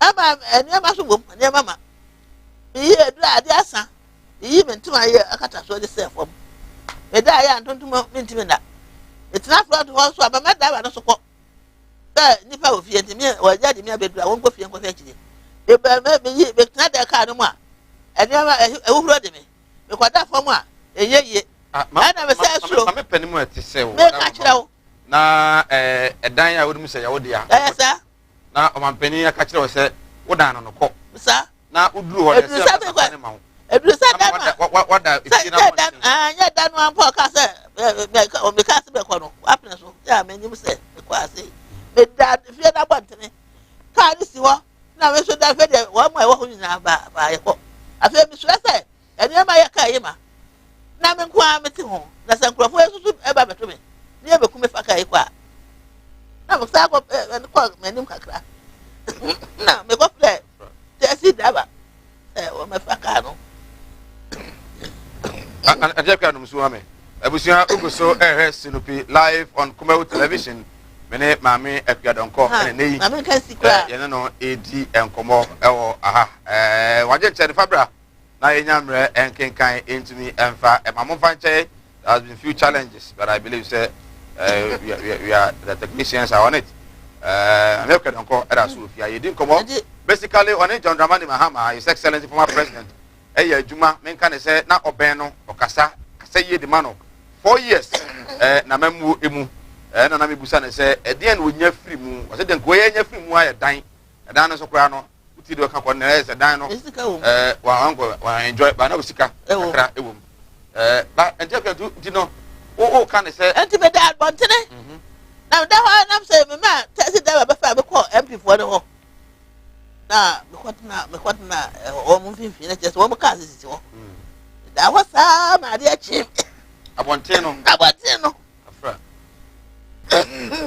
ama eni ma so bom eni ma yi edu ade asa yi me ntuma ye akata so de se fom e da ya ntontomo me ntime da etina flood ho so aba me da ba no so ko nipa ofie ntimi o ja de mi abedura won ko fie nko fe chide e ba me yi be tina da ka no mu a eni ma ehuro de me me kwada fom a eyeye ana me se suro ma me panimu ete se wo me ka kire wo na edan ya wodum se ya wode ya sa na o man pani ya ka kire wo se wodan no ko sa na uduru ho de se ma eduru sa dan wada ifina anya dan wan po ka se me ka se be ko no apne so ya me nyim se me kwa se me da fie da bantene ka ni si wo na me so da fe de wo mo e wo hu nyina ba ye ko afi mi so se eni ma ye ka ye ma na me kwa me ti ho na se nkrofo esusu e ba beto me ni e be ku me fa ka ye kwa na mo sa ko me nim kakra na me ko play tesi daba o me fa ka no Ajeka no msuwa me abusia ogoso Sinopi live on Kumawu television mene maame Akuadonko ene yi maame kan sikra ye no edi enkomo ewo aha waje chede fabra na yenyamre enkenkan entumi emfa emamfa nche there has been few challenges but I believe say we are the technicians are on it Akuadonko era so fi ayedi nkomo basically on John Dramani Mahama his excellency former president eya adwuma menka ne se na oben no okasa kasa ye de ma no 4 years na mamu emu na na mebusa ne se ede na onya firi mu o se de nko ye nya firi mu aye dan no so kura no uti de ka ko ne se dan no wa enjoy ba na usika kra ewum ba ente ka du no o ka ne se enti be da bontene na da ho na se me ma tesi da ba fa be ko MP fo de ho na me kwatna o mu finfin na chese o mu ka sisi wo da ho sa ma de achi abonte no afra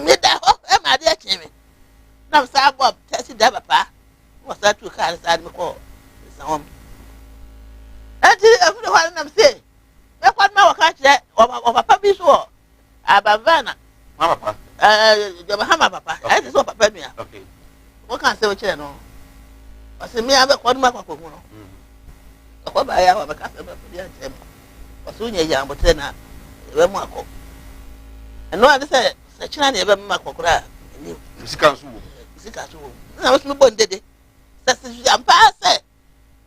me da ho e ma de achi me na sa bob tesi da papa wo sa tu ka sa me ko sa hom ati afu de ho na se me kwatna wo ka kire o papa bi so abavana ma papa jaba hama papa ai so papa nua okay wo kan se wo kire no Ase mi abe kwa numa kwa hu no. Kwa ba ya wa baka se ba fudi antem. Wasu nya ya mbote na we mu akọ. Eno ade se china na ebe mma kwakura ni. Sika nso wo. Sika so wo. Na wasu no bondede. Se se ampa se.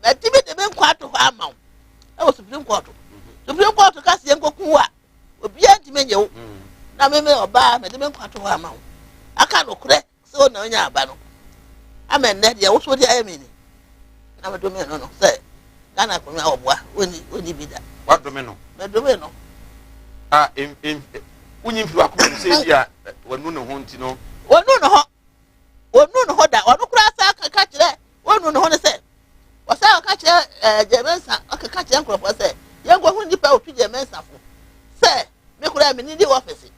Na tibi de ben kwa to ha ma. E wo Supreme Court. Supreme Court ka se enkoku a. Obi antime nye wo. Na me oba me de ben kwa to ha ma. Aka no kure se o na nya aba no. Amen na dia wo so dia yemi ni na me do me no say Ghana ko mi awobua oni bida wa do me no me do me no unyi mfi akoma se dia wonu ne ho nti no wonu no ho da onu kura sa ka kire wonu no ho ne say wasa ka kire jemensa ka kire nkrofo say yengo hu nipa otu jemensa fo say me kura me ni di office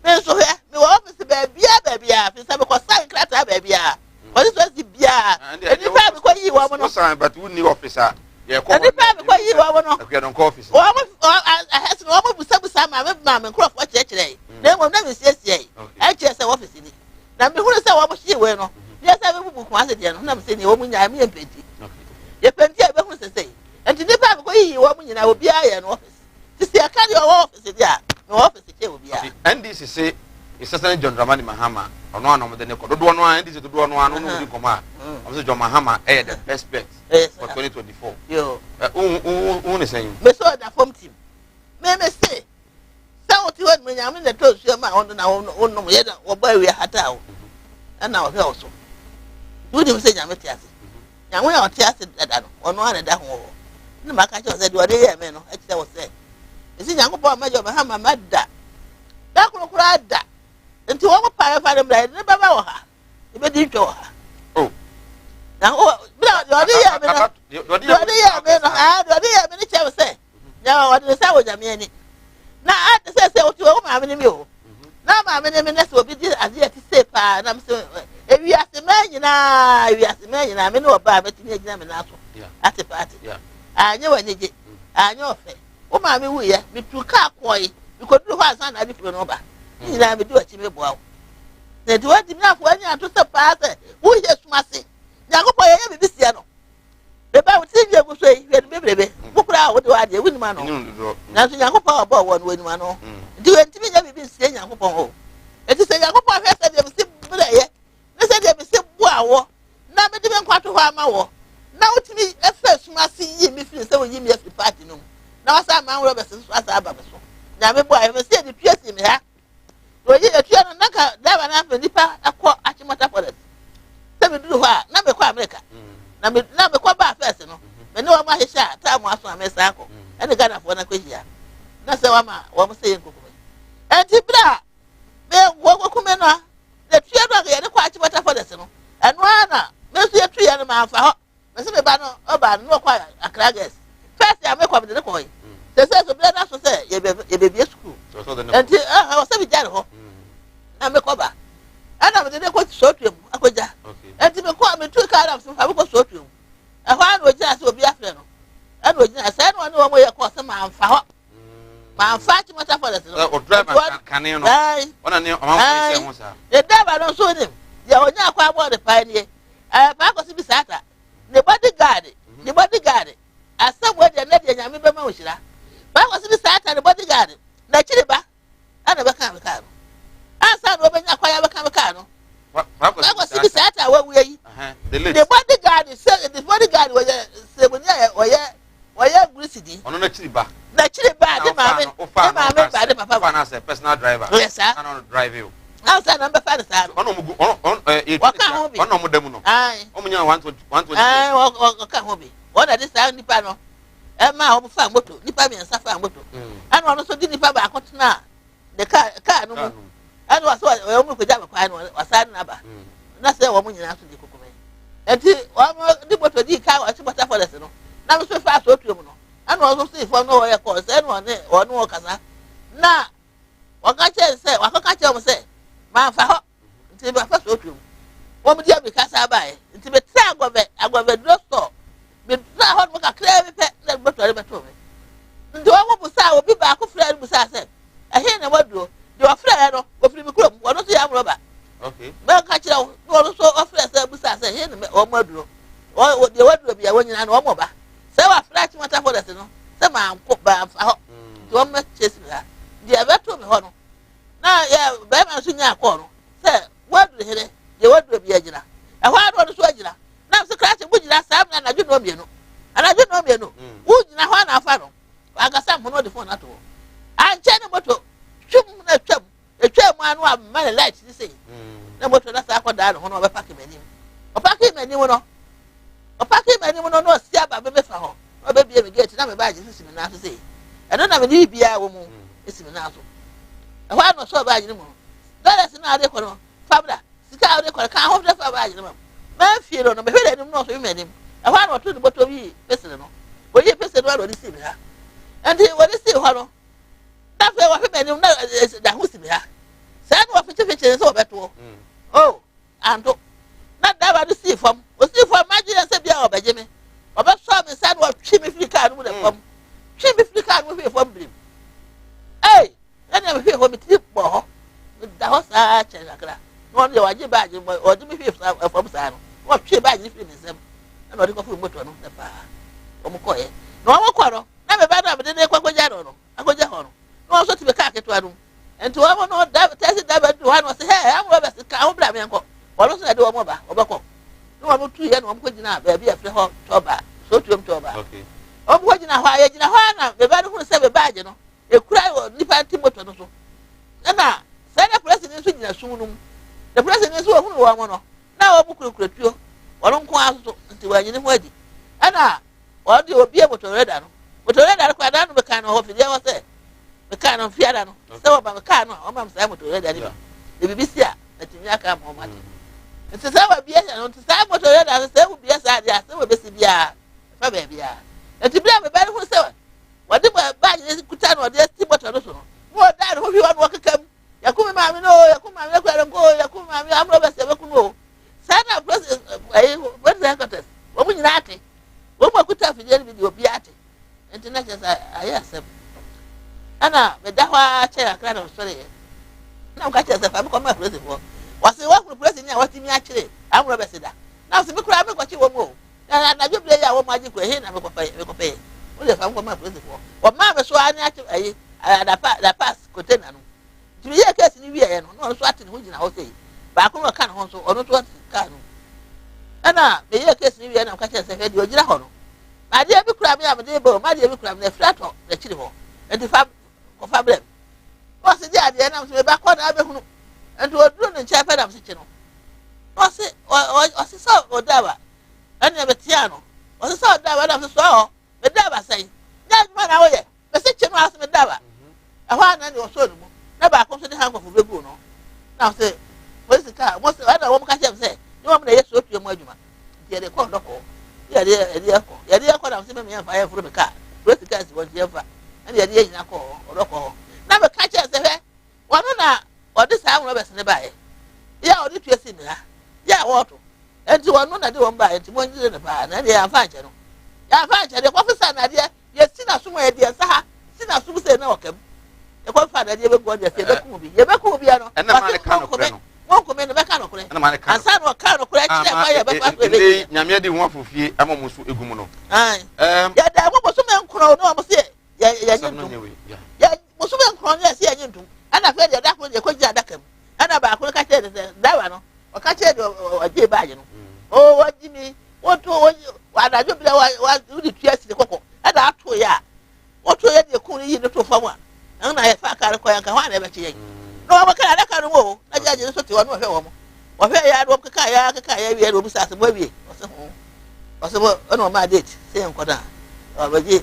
me so he me office ba bia fi say me ko sign krata ba bia What is the beer? And the private quite you want to but we need officer. Yeah, and the private quite you want to office. I had no one with some mamma and crop watch today. They will never say, I just office in it. Now, me who is our she will. Yes, I will book once again. I'm saying you woman, I mean, petty. You plenty of things to say. And to the private quite you want, I will be an office. To see a carry your office, yeah, no office will be. And this is say. It's certainly John Dramani Mahama. Or no one of the Nico. Do one, this is the one who command. I'm John Mahama, the best bet for 2024. Yo, who is saying? Me saw that from team. May say, so to what me, I'm in the toast, your man on own, no, yet, or boy, we had out. And now also. You didn't say I'm a tiasi. Now we are tiasi that on one and that hole. No, my catcher said, what they are, man, I was saying. Is it young about Major Mahama mad that? That will cry that. Nti wo pa fa dem dai ne baba wo ha e be di twa ha oh na o bra do de ya me no do de ya me no ah do de ya me ni che se nya wo de se wo jame ani na a de se o ti wo ma me ni mi o na ma me ni me na se obi di azie ti se pa na me se e wi wiase man nyina me no oba betimi agina me na so ate party anya wanyeje anya ofe o ma me wuye me tu ka koyi me ko duru ho asan na difro no ba nyina me di wachi me boa na di wadi me afo anya to se paase wo ye sumase nyakopo ye be bisia no be ba wuti je go so yi we bebrebe bukura wo de wade wini ma no na so nyakopo obo wo no wini ma no di we ntimi nya be bisia nyakopo ho eti se nyakopo ahwe se de bisia breye ne se de bisia buawo na me de me kwato ho ama wo na utimi efe sumase yi mi fi se wo yi mi efi party no na wasa ma wo be se so asa aba be so na me bua e se de piesi me ha wo yi etu no naka da ba na fa nipa akọ achimota forest se me duru ho a na me kwa America na me kwa ba first no me ne wo ma hesha ta mo aso amesa akọ ene Ghana fo na kwehia na se wa ma wo mo se yen kokome enti bra me wo kokume no de tu no ga ye ne kwa achimota forest no eno ana me so ye tu ye no ma fa ho me se me ba no oba no kwa Accra Girls first ya me kwa me de ko yi se so bra na so se ye be school enti o se bi jare ho na me ko ba ana me de ko so tuem akoja enti me ko me tu ka ara so fa ko so tuem ho an o jina se obi afre no an o jina se no wo mo ye ko se ma amfa ho ma amfa ti mota for the o driver kan no ona ne o ma ko se ho sa the driver no so nim ya onya akwa abo de pa nie pa ko se bi sata the bodyguard asem we de na de nyame be ma wo hira pa ko se bi sata the bodyguard na chiri ba ana be kan ka no asa no be nya kwa ya be kan no pa ko se bi sata we yi the bodyguard we se bo nya we grisidi ono na chiri ba de ma me ba de papa fa na se personal driver yes sir ana drive you asa na be fa de sa ono mo demu no o mo nya 120 o ka ho bi o da de sa nipa no e ma o fa moto nipa mi nsa fa moto ana ono so di nipa ba akotena de ka no mu ana waso o mo ko ja ba kwa no wasa na ba na se wo mo nyina so di kokome enti o mo di moto di ka o chi bota forest no na so fa so tuo mu no ana o so si fo no o ye ko se no ne o no kasa na o ka che se wa ka che mo se ma fa ho nti ba fa so tuo mu o mo di abi kasa ba e nti be tra agove do store be tra ho mo ka kra be pe na moto re beto me nti o mo busa obi ba ko fra re busa se ehe na waduro de o fra no o firi mi kuro mo no so ya mo ba okay ba ka kira o so o fra se busa se ehe na o maduro o de waduro bia wonyina na o mo ba se wa fra chi mata for this no se ma anko ba fa ho de o ma chesi ha de beto me ho no na ya ba ma so nya akọ no se waduro here de waduro bia gina e ho ado so agina na so kra che bugina sa na na dwuno mienu wo gina ho na afa no aga sam ho no de phone ato anche ne moto twum na twam etwam anu a ma light say na moto na sa akoda no ho no be park manim o park manim no no si aba be fa ho o be bia me gate na me ba je sisi me na so say e no na me ni bia wo mu esi me na so e ho anu so ba je mu dollars na ade ko no fabra sika ade ko ka ho de fa ba je mu ma fie no me hwele nim no so me nim e ho anu to de moto wi pese no o ye pese no ado de si me ha and he what is he ho no na fe wa fe me nim na da ho si me ha sa no wa fiche so beto oh ando na da ba do si fam o si fam imagine say bia obaje me oba so me sa no wa twi me frika no de fam twi me frika no fe fam brim eh na me fe ho me ti bo ho da ho sa che akra no de waje ba je o de me fe fam sa no wa twi ba je fi me sem na no de ko fu moto no da pa o mo ko e no mo ko no na me ba da be de kwa koja no akoja ho no no so ti be ka keto anu enti wa mo no da tesi da ba do ha no se he am ro be se ka ho bra me nko wo no so na de wo mo ba obeko no wa mo tu ye no mo ko gina ba bia fre ho toba so tuom toba okay o mo ko gina ho aye gina ho na be ba do hu se be baaje no e kura wo nipa ti moto no so na se na president so gina sunum the president so hu wo mo no na wo mu kura tuo wo no nko aso nti wa nyine ho adi ana o de obi e moto reda no kwa da no be kan no ho fide wo se be kan no fiada no se wo ba be kan no o ma msa moto reda ni e bibisi a na timi aka mo mate nti se wa bia no nti sa moto reda se wo bia sa dia se wo be si bia fa be bia nti bia me ba hu se wa de ba ni kuta no de sti moto no so no wo da no fi wa no kakam yakumi ma mi no yakumi ma mi kwa nko yakumi ma mi amro be se be ku no sana president headquarters wo nyina ate wo mo kuta fidel video bi ate international ayasem ana me da hwa che akra na story na ka che se fa me ko ma president wo wase wa ku president ya watimi a kire amro be sida na se me kura me ko che wo mo na jo play ya wo ma ji ko he na me ko pay o le fa me ko ma president wo ma me so ani a che ayi da pass container no ti ye case ni wi ye no so ate ne ho gina ho sei ba ko no ka no so ono to ka no ana me ye case ni wi na ka che se fe di o gira ho no ma de bi kura me am de bo ma de bi kura me na flato na chiri ho enti fa ko fa blem o se di ade na so me ba ko na be hunu enti o duro ne cha fa na se chi no o se so o dawa ana be tiano o se so o dawa na so o me dawa sai ya ma na o ye me se chi no as me dawa ahwa na ni o so no na ba ko so de han ko fu begu no na se polisi ka mo se ana wo mo ka che se ni wo mo na ye so tue mo adwuma ye de ko ndoko ye de ko na se me ya fa ya furu me ka polisi ka si won je fa ana ye de nyina ko ndoko na be ka che se fe wono na o de sa mo be se ne ba ye ya o de tue si ni ha ya wo to enti wono na de wo ba enti mo nyi ne ba na de ya fa che no ya fa che de ko fa na de ye si na so mo ye de sa ha si na so se na o kam e ko fa na de be go de se be ku bi ye be ku bi ano ena ma ne ka no kure no won ko me no be ka no kure ena ma ne ka ansa no ka no kure chi na fa ye be fa kure be nyame de ho afofie ama mo so egum no ai ya da mo so me nkro no mo se ya nyintu ya mo so me nkro no ya se ya nyintu ana fa de da ko de ko ji adaka mu ana ba ko ka che de dawa no o ka che de o je ba je no o waji mi o to wa da jo bi wa di tua si kokko ada ato ya o to ya de ko yi no to fa mu na ya fa ka ko ya ka wa na be chi yen no ba ka da ka no wo na jaje so ti wo no fe wo mo wo fe ya do ka ya wi do bi sa se bo wi o se bo no ma date se en ko da o ba ji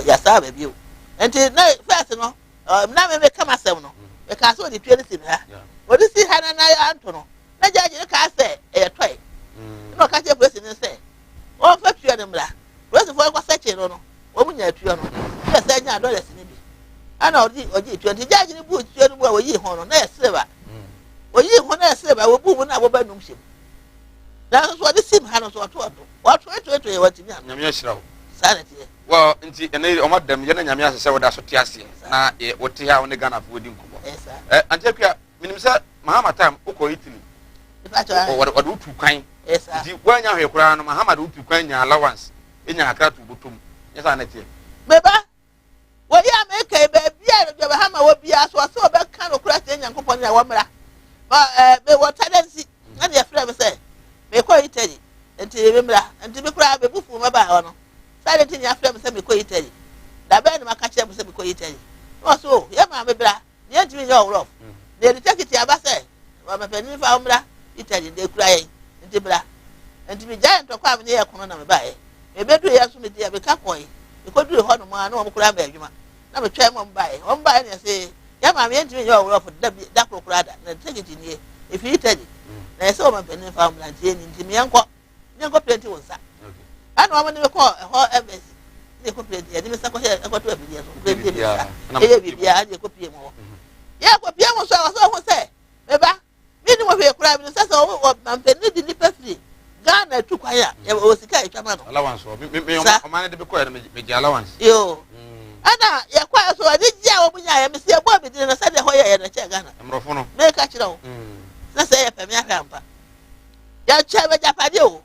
ya sa be bi o enti na first no na me ka ma sem no e ka so di tue ni sim ha o di si ha na ya anto no na jaje ka se e toy no ka che president se o fa tue ni mra president fo ko search no o mu nya tue no ya se nya dollars ni bi ana oji 20 jaji ni bu tue no bu o yi ho no na ya se ba o yi ho na ya se ba wo bu na wo ba num shim na so di sim ha no so to e wati nya nyame ahira wo sanity well nti ene o madam ye na nyame ahese wo da so tiase na wo te ha wo ne Ghana fo di nkobo antia minim sa mahama time uko Italy o do tu kwan nti wanya hwe kura no mahama do tu kwan nya allowance enya akra tu botom yesa na tie beba wo ya America be bia no be hama wo bia so be kan no kura te nya nkopon na wo mra ba be wo tendency na de frɛ me sɛ me ko Italy nti be mra nti be kura be bufu ma ba ho no sare nti nya frɛ me sɛ me ko Italy da be no maka kyerɛ me sɛ me ko Italy no so ya ma me bra ye nti me yo rough de de take it aba sɛ wa me pani fa mra Italy de kura yen nti bra nti me giant to kwa me ye kono na me ba ye me be do ye so me dia be ka koi me ko do ho no ma na wo kura ba adwuma na me twɛ mo ba ye ne sɛ ya ma me nti me yo rough da kura da na take it ni e fi Italy na ye sɛ wo me pani fa mra nti me yanko plenty wonsa ana wo ne ko ho embassy ne ko plenty ya ni me sa ko he ko to bi dia so plenty bisa e bi bia je ko pie mo ya ko pie mo so ho sɛ me ba mi ni mo hwe kura bi so wo mampeni di nipa free Ghana tu kwa ya o sika etwa no allowance me o man de be ko ya me je allowance yo ana ya kwa so ade gia wo bunya ya me se bo bi di na sɛ de ho ya na che Ghana mrofo no me ka kire wo na sɛ ya pa me ahwa ampa ya che be japade o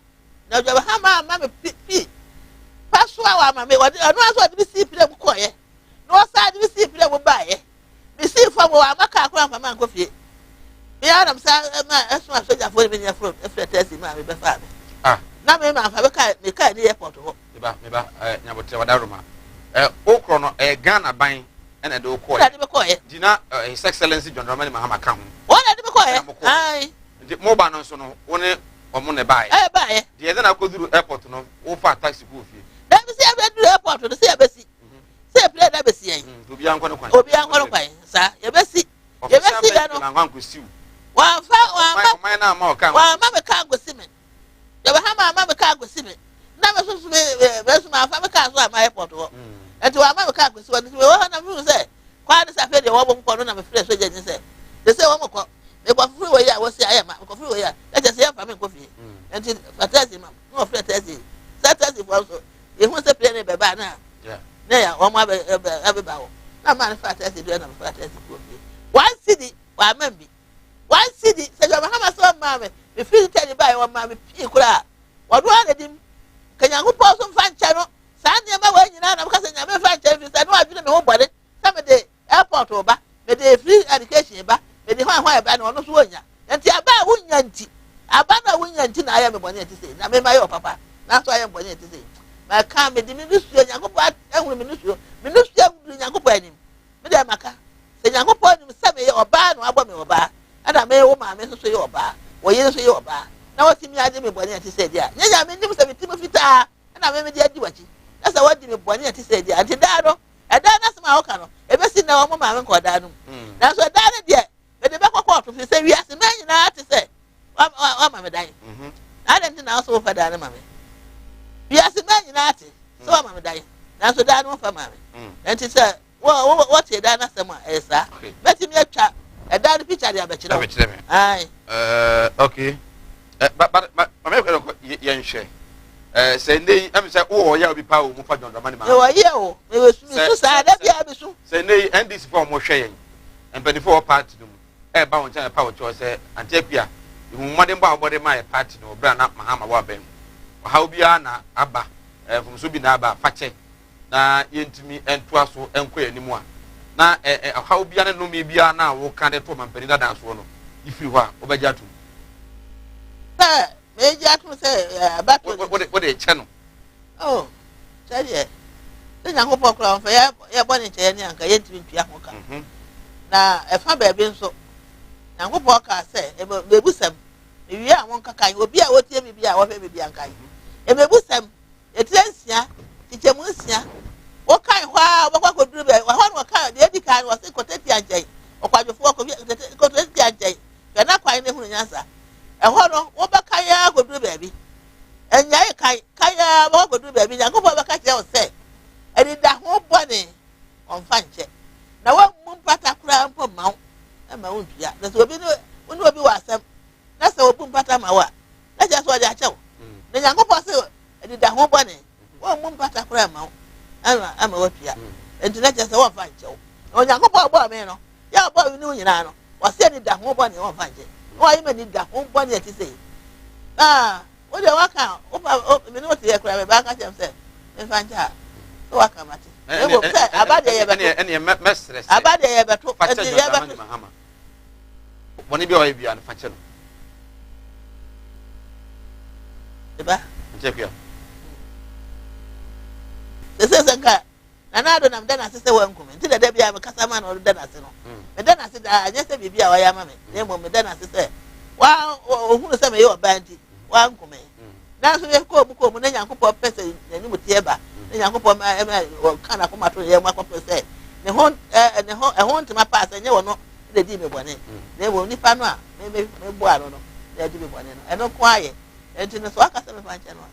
na jo ha ma me pi paso awa ma me wode no aso de bi si pire bu koye no sa de bi si pire bu baaye bi si fo bo amaka akora fa ma nko fie me ya nam sa ma eso asoja fo me nya fro efre tesi ma me be fa me na me ma fa me ka ni airport ho me ba nyabotre wadaroma okro no Ghana ban ena de okoye na de be koye dina his excellency John Dramani Mahama ka ho wona de be koye ai ndi mo ba no so no woni omo ne bae bae de na koduru airport no wo fa taxi go fie da bi se abeduru airport no se abesi se play da besi yen obi an kono kwan sa ye besi ya no ngwan ko siu wa ma na ma o kan wa ma me ka go sime ye ba ha ma me ka go sime na me so be so ma fa me ka so am airport ho enti wa ma me ka go si woni we ho na me se kwa de sa fe de wo bo ko no na me frɛ so je ni se de se wo mo ko me kwa frɛ wo ya wo se ayama ko frɛ free ya e je se ya fa me kofi enti fatasi ma no fatasi satasi for so e hu se play ne be ba na na ya o ma be ba wo na ma fatasi do na fatasi kofi one city wa mambi one city se jo Mahama so ma me free tell you buy one ma me pi kura wo do na dim kanyango po so fa ncha no sa ne ma wa nyina na ka se nya me fa ncha fi sa no adwene me ho bode sa me de airport oba me de free education ba me de hwan ba na ono so onya enti aba wunya nti aba na wunya nti na aya me bone enti sei na me ma yo papa na so aya bone enti sei ma ka me de me nusu nyankopo ehunu me nusu nyankopo anim me de maka se nyankopo anim se me oba no abo me oba ada me wo ma me so ye oba wo ye so ye oba na wo timi ade me bone enti sei dia nya me ndim se me timi fita na me de adi wachi na se wadi me bone enti sei dia enti da no eda na sema wo ka no ebe si na wo mo ma me ko da no na so da ne de me de be kokko to fi se wi ase me nyina ate se wa ma me dan na de na so fa da ne ma me wi ase me nyina ate so wa ma me dan na so da no fa ma me enti se wo te da na sema esa beti me atwa eda the picture dia be kire ai okay but ma me ko yen hwe say nei am say wo ya obi pa wo mu fa John Dramani ma wo ye o me we su sa da bia be su say nei NDC for mo hwe yen empani for party dum e ba won chan pa wo cho say antiapia hu modern ba obode ma party no bra na Mahama wa ben ha obi na aba from so bi na aba fache na yentimi entoa so enko yanimu a na ha obi na no me bia na wo kan de to mampani da dan so no ifiri ho a obagya to me ja to say battle what dey channel oh say ye se nyankopo kra fa ya boni che ni anka yentimi ntua ho ka na efa ba bi nso nyankopo ka say e bebusam e wi a won kaka obi a wotie mi bia wo fa mi bia nkan e bebusam e trensia tiche mu nsia wo kan ho a wo kwa koduru be wo ho no kan de edi kan wo se koteti anjai okwadwofo ko koteti anjai kana kwan ne hunu nyansa e ho no wo ba kan ya koduru be bi enyai kan ya wo koduru be bi nyankopo ba ka kire wo se edi da ho bone on fanche na wo mu pata kura mpo mawo e ma wontua na so obi no obi wa asem na se obu pata ma wa na ja so ja chew na nyankopo se edi da ho bone wo mu pata kura mawo ama watua enti na ja se wo fanche o nyankopo agbo me no ya agbo wi ni nyina no wo se ni da ho bone wo fanche wo ayi ma ni da ho bone ati se o de waka o me no te ye kura me ba ka chem se me fancha o waka mate e bo se abade ye beto ene mestres abade ye beto enti ye beto Mahama boni bi o ye bia na fache no eba nchekua se nka na do nam dana se wa nkume nti da bia me kasa ma na o dana se no me dana se da anya se bibia wa ya ma me na mo me dana se wa ohunu se me ye obanti wa nkume na so ye ko mu na nyankopo pese na ni mutie ba na nyankopo ma kana ko mato ye ma ko pese ne ho ntima pass enye wo no de di me bone na wo ni pa no a me bo aro no de di me bone no eno ko aye enti no so aka se me fa nche no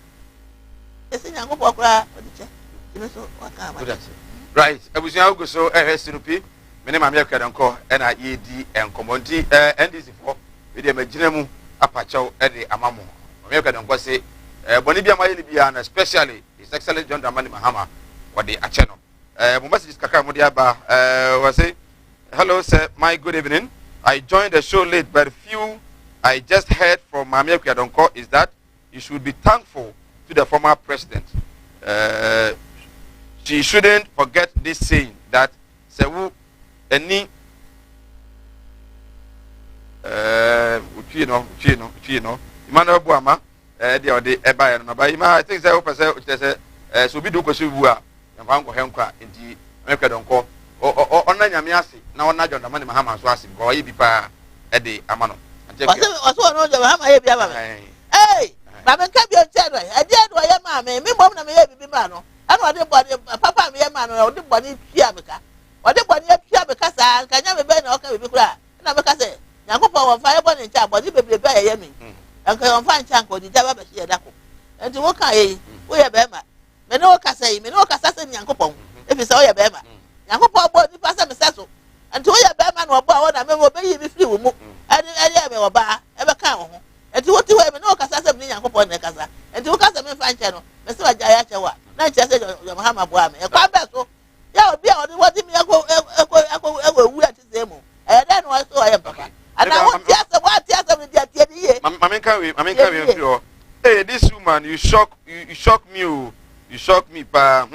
ese nyankopo kura odiche so waka ma right abusia ugo so sinupi me ne ma me kwadanko na yedi enkomonti NDC for we de magina mu apachew de amamo me kwadanko se boni bia ma yeli bia na especially his excellent John Dramani Mahama for the acheno mo message kaka mo dia ba was say hello sir, my good evening. I joined the show late, but few I just heard from Mami Kwadanko is that you should be thankful to the former president. She shouldn't forget this saying that Sewu any you know Emmanuel Buama the eba no ba ima I think say o pese so bi do ko shebu a yamfa nko henkwa enti mekwa donko onna nyame ase na onna John Dramani Mahama so ase ko yi bi pa de amano ante waso no John Mahama ye bi ama me ba me ka bi o tero e de do ye ma me mbom na me ye bi ma no ana ode body papa me ye ma no ode body tua me ka ode body tua me ka sa ka nya me be na o ka bi kura na me ka se nyakopo wo fa ye body ncha body bebrebe ye me anka on fa ncha ko di jaba be ye dako enti wo ka ye wo ye be ma me no ka se se nyakopo e fi se wo ye be ma nyakopo bo ni pa se me se so enti wo ye be ma na obo a wo na me wo be yi mi free wo mu ani me wo ba e be ka wo ho enti woti we me no kasa se me Nyankopon na kasa enti wo kasa me fa nche no me se waja ya chewa na nche se yo Mahama bo am e kwa be so ya obi a wodi me eko wu ati se mu e den wo so ya papa ana wo ti asa me dia tie die mama can we feel hey this woman you shock me oh. You shock me pa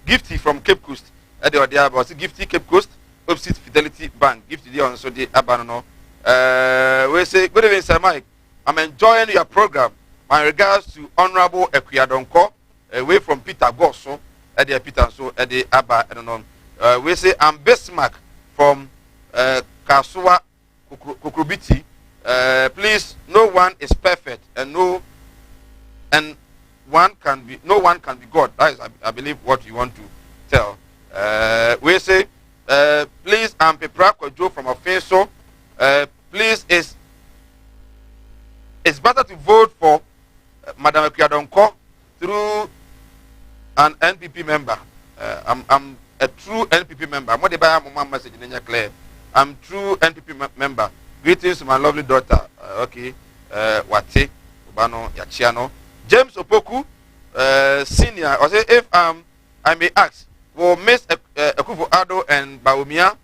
Gifty from Cape Coast e dey odia about Gifty Cape Coast opposite Fidelity Bank Gifty dey on so dey abano we say good evening Sir Mike. I'm enjoying your program. My regards to Honorable Ekuyadonko, away from Peter Gosso, Eddie Peter, so Eddie Abba, I don't know. We say I'm Bismarck from Kasua Kukrubiti. Please, no one is perfect, and no one can be God. That is, I believe, what you want to tell. We say, please, I'm Pepra Kojo from Ofenso. Please, it's better to vote for Madam Ekuyadonko through an NPP member. I'm a true NPP member. I'm not the my message in clear. I'm true NPP member. Greetings to my lovely daughter. Wate Ubano Yachiano. James Opoku, senior. I say if I may ask, will Miss Akufo-Addo and Bawumia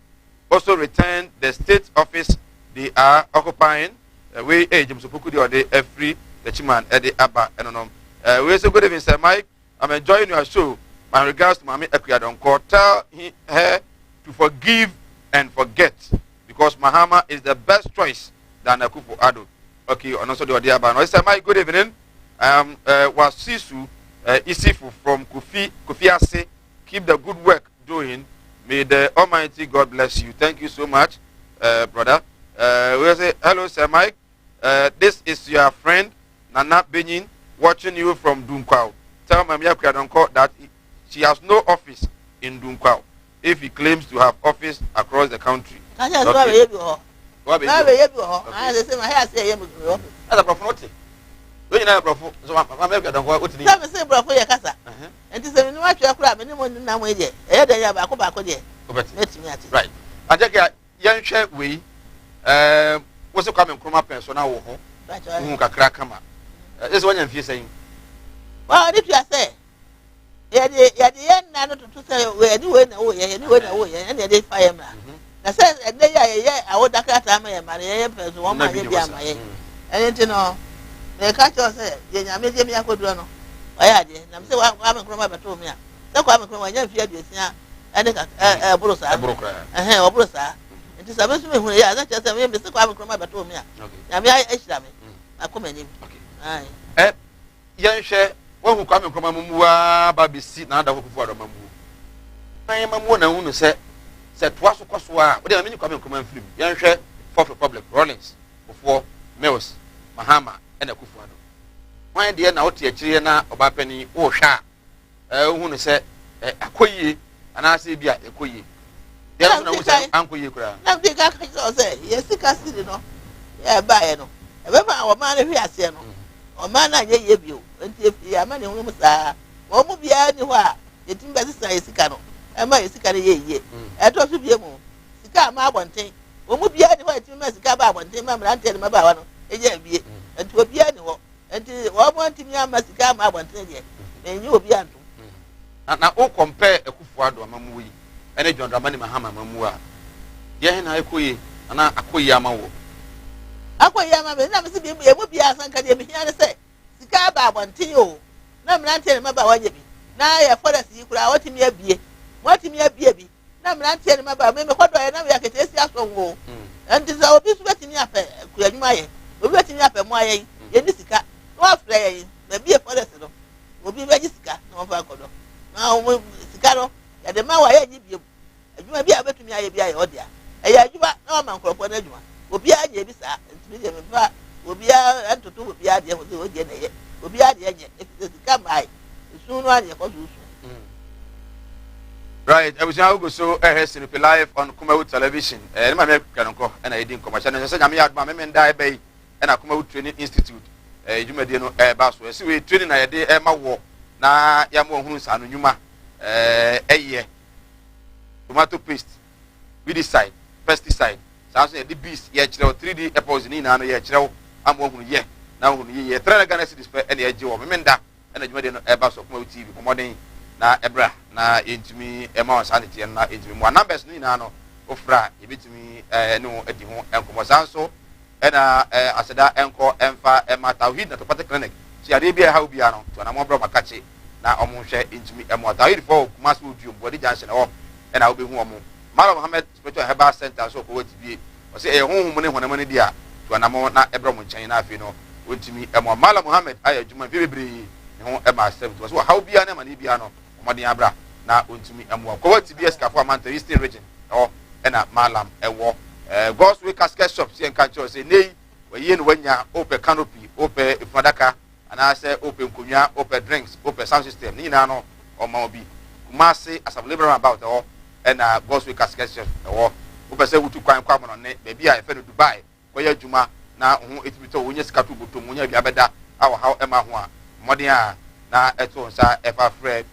also return the state office they are occupying? We James Opoku the free the chairman Eddie Abba and we say good evening Sir Mike. I'm enjoying your show. My regards to Mami Ekuyadonko. Tell her to forgive and forget because Mahama is the best choice than Akufo-Addo. Okay, and also the Eddie Abba. No, Sir Mike, good evening. Wasisu Isifu from Kofi Ase. Keep the good work doing. May the Almighty God bless you. Thank you so much, brother. We say hello, Sir Mike. This is your friend Nana Benin watching you from Dunkwao. Tell Mami Ekuyadonko that she has no office in Dunkwao if he claims to have office across the country. When you know, so I'm going to go to the same brother for your casa. And this is a new crab, and you want to know where you are back there. Right. I take a young share we was a coming from up and so now who can crack come up. This is what you're saying. Well, if you say, yeah, the end now to say, where you went away, and they fire me. I said, a day I would have got my person, one my baby, and you know. The catcher said, "I made him a good run." I had it. I'm so I'm from my bedroom. So I'm from my young fear. And a brosa, a brosa. It is a best way when I just have been so I'm from my bedroom. I mean, I come in. Okay. Young share one who come from Mamua, Baby seat, now that for Mamu. I am a woman who said twice or Coswa, what do I mean coming from a film? Young share for public Rollins before Mills, Mahama. Akufo-Addo. Why dear now teacher na obapeni o hwa hu no se akoyie ana se bia akoyie dia no na se ankoyie kura na bi ka ka say yes ka siri no e ba ye no e be ba o ma na hwi ase no o ma na ye ye bio enti ya ma ne hu mu saa o mu bia ni ho a yetim ba sisa yesika no e ma yesika ne ye ye e to so bia mu sika ma abonten o mu bia ni ho yetim ma sika ba abonten ma mrante ne ma ba wa no e je bie enti obi ani ho enti wo mo ntimi amasika ma abonten de enyi obi anto na o compare Akufo-Addo amamu yi ene John Dramani Mahama amamu a ye na ekoyi ana akoyi amawo akoyi amawo na mesi bi e mu bia sanka de mi hia ne se sika ba abonten o na mrante ne ma ba waje bi na ye forest yi kura watimi abie bi na mrante ne ma ba me kodo ye na ya ketesi asongo enti za obi su betimi ape kura dwuma ye obi betimi ape mo ayen ye ni sika no afre ye na bi e forest no obi be ji sika na mo fa kodo na o sika no ya de ma wa ye nyi bi adwuma bi a betumi aye bi aye odia e ya adwuma na o man kropɔ na adwuma obi a ye bi sa ntimi de me fa obi a antoto obi a de ho de o je na ye obi a de ye sika mai sun no anye ko su. Right, I was now go so Sinopi live on Kumawu television. And my Ekuyadonko and I didn't come. And I said, I'm here at my men die bay and I Kumawu Training Institute. You may know Bass. So we training a day Emma walk. Na Yamo Huns and Numa a year. Tomato paste, pesticide. Something the beast, yeah, 3D apples in an year, I'm one year. na hu ye tra Ghana cedis pe ene agye wo memenda ene dwuma de no eba so kuma TV komoden na ebra na entumi ema on sanity na entumi mo numbers ni na no ofra ebetumi no edi ho enkomo sanso ena aseda enko emfa ema tawhid na topate clinic ti ade bia ha obia no to na mo bro makache na omo hwe entumi ema tawhid for kuma so odu body junction ho ena obehu omo Malam Muhammad Spiritual Herbal Center so ko wetibie o se honhum ne honam ne dia to na mo na ebro mo nchen na afi no ontumi ema Malam Muhammad aya adwuma bebre ne ho ema asem to so ha obia na ma ne bia no omodin abra na ontumi ema ko wetibie skafo amanta Eastern region o ena Malam ewo God's Way Casket Shop si enka cho se nei waye no wanya open canopy open ifadaka ana se open konwa open drinks open sound system ni na no o ma obi kumase asableber about o ena God's Way Casket Shop o opese wutu kwan kwa mo no ne be bia efe no Dubai ko ya djuma na ho etibito wonye sikatu boto mo nya bia beda awo how ema ho a modern a na eto nsa efa fred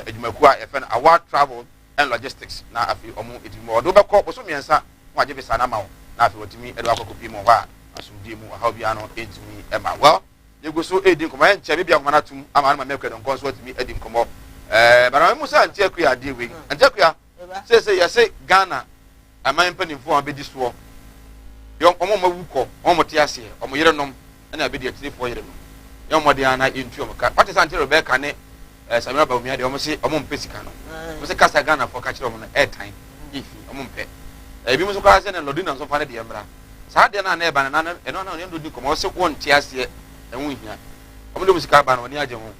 adjumaku a efe no Award Travel and Logistics na afi omo etimi odo be ko boso miensa ho aje bisa na ma wo na afi otimi edo akokopi mo wa asumdie mu how bia no etimi ema well yego so edin ko ma nche bia ko na tum ama na mekwe don konso otimi edin komo bara mu sa ntia ku ya de we ntia ku ya say yes Ghana aman panimfo abedi so yo omo mawuko omo tiase omo yerenom na abedi atire fo yerenom yo mo de ana entu omo ka what is anti Rebecca ne Samira Bawumia de omo se omo mpesika no mo se kasa Ghana fo ka kire omo no airtime ifi omo mpe ebi mo so ka se na lodina so fa ne de mbra sa de na na eba na eno na ndo di komo se ko ntiase enwu hia omo de musika ba no ni aje ho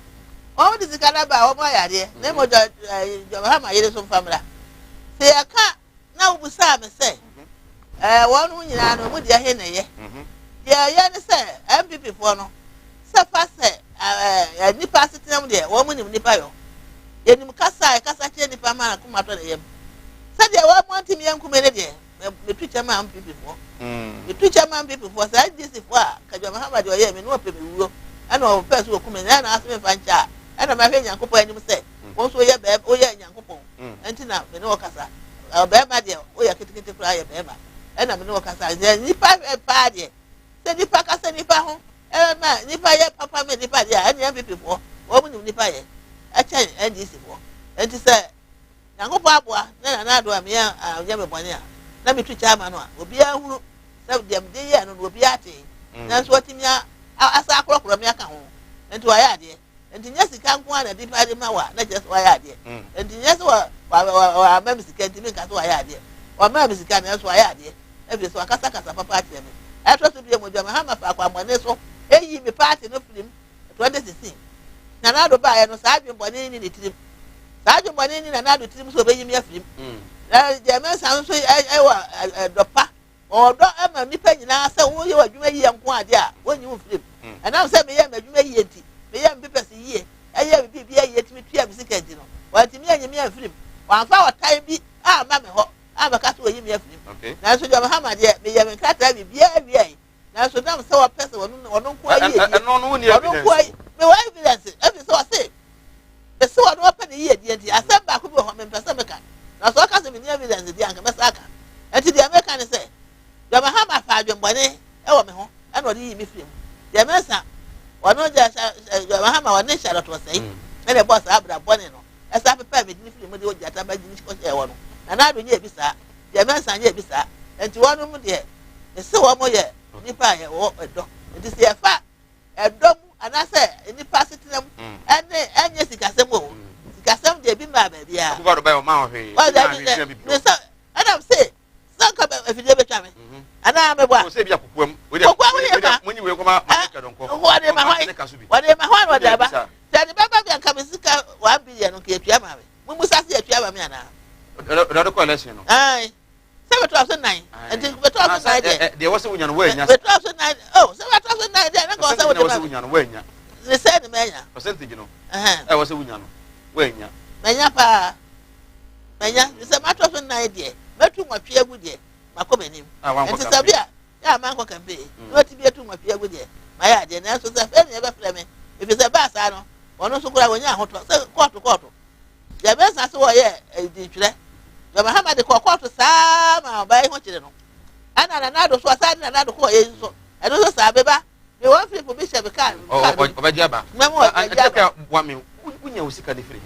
omo de sika na ba omo ya de ne mo jo ha ma yere so famra se aka na ubusa me se wonu nyina no mu dia he na ye ye ne se MPP fo no se fa se nipa sitem de wo mu nim nipa yo ye nim kasa che nipa ma kuma to na ye se de wo mu antimi yan kuma ne de me tucha ma MPP fo me tucha ma MPP fo se DC fo a ka jo Muhammad yo ye me no pe me wuo ana o pe so kuma na aseme fa ncha ana ma hwe nyankopon anim se won so ye be o ye nyankopon entina me no kasa bema de o ya kitikiti kura ya bema ena me no kasa nipa pa de se nipa kasa nipa ho ma nipa ye papa me nipa de anya MPP fo o mu nipa ye acha NDC fo enti se nyangopo aboa na do am ya anya me bone a na me tucha ma no a obi ahuru se dem de ye no obi ate na so timia asa akorokoro me aka ho enti wa ya de enti nyesi kan ko na nipa de ma wa na je so wa ya de enti nyesi wa mama sikenti mi ka so aya ade wa mama sikani so aya ade e bi so akasa kasa papa ate me e to so bi mo jama ha ma fa kwa mone so eyi mi party no film 2016 na do ba ya no sa adwembo ni tirim sa adwembo ni na do tirim so be yi mi afrim na jama san so e wa dopa o do e ma mi pa nyina sa wo ye wa dwuma yi enko ade a wonyi wo film na say me ye ma dwuma yi enti me ye mi pese yi e ye bi bi ye timi tua mi sikenti no wa timi anya mi afrim wan fa wa time bi ma me ho ba ka so yi mi afrim na so jama Muhammad ye me ye me kata bi bia wi na so dam se wa pese wono nko ayi no no ni evidence me wa evidence every so say the so no open the year di asem ba ko bi ho me pese me ka na so ka se me ni evidence di anka me saka enti di America ne say jama Muhammad fa adwembone e wo me ho e no di yi mi film di America wono ja jama Muhammad wono sha lot was say e le boss abra bone no esa pepa me di film de o jata ba di ko se wo no na do nye bisa di America nye bisa enti wono mu de e se wo mo ye nipa ye wo edo enti se fa edo mu anase nipa sitinam ene enye sikasem o sikasem de bi ma ba bia ko do ba o ma ho hwe ne sa adam se sanka ba afide be twa me ana me bua ko se bia kokuam we de munyi we ko ma ka don ko wo de ma ho wo de ba se de baba bia ka me sika 1 billion no ke atua ma me mu musa se atua ba me ana do ko election no ai se be 2009 enti be 2009 de wo se wunya no we nya be 2009 oh se be 2009 de na ko se wo de wo se wunya no we nya ne se ne menya percentage no wo se wunya no we nya menya pa menya se ma 2009 de metu nwatwe agu de makomanim enti sabia ya man ko kambe no ti bi etu nwatwe agu de ma ya de na so se fe ne be frɛ me if se ba sa no ono so kura wonya ahoto se koto ya be sa se wo ye di twere ya Muhammad ko koto sa ma ba ho kire no ana na do so sa na do ko ye so eno so sa be ba me wan free for bishop kan obejaba anjeka wa me unya usika de free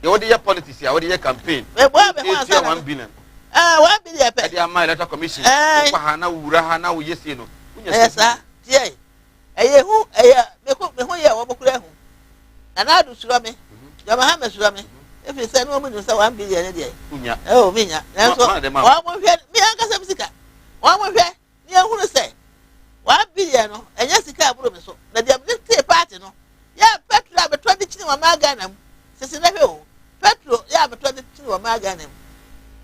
ye wodi ye politics ya wodi ye campaign me bo me ho ansa 1 billion 1 billion pe dey am electoral commission kwa ha na wura ha na wo yesi no unya esa tie eye hu eye me ho ye wo bokura hu na adu suro me jama ha me suro me if you say no mo say 1 billion ne dey unya unya na so wa mo hwe me anga se bisika wa mo hwe ni ehunu say 1 billion no enya sika aburo me so na dia me party no ya petrol abeto de chini wa magana sisi na hwe o petrol ya abeto de chini wa magana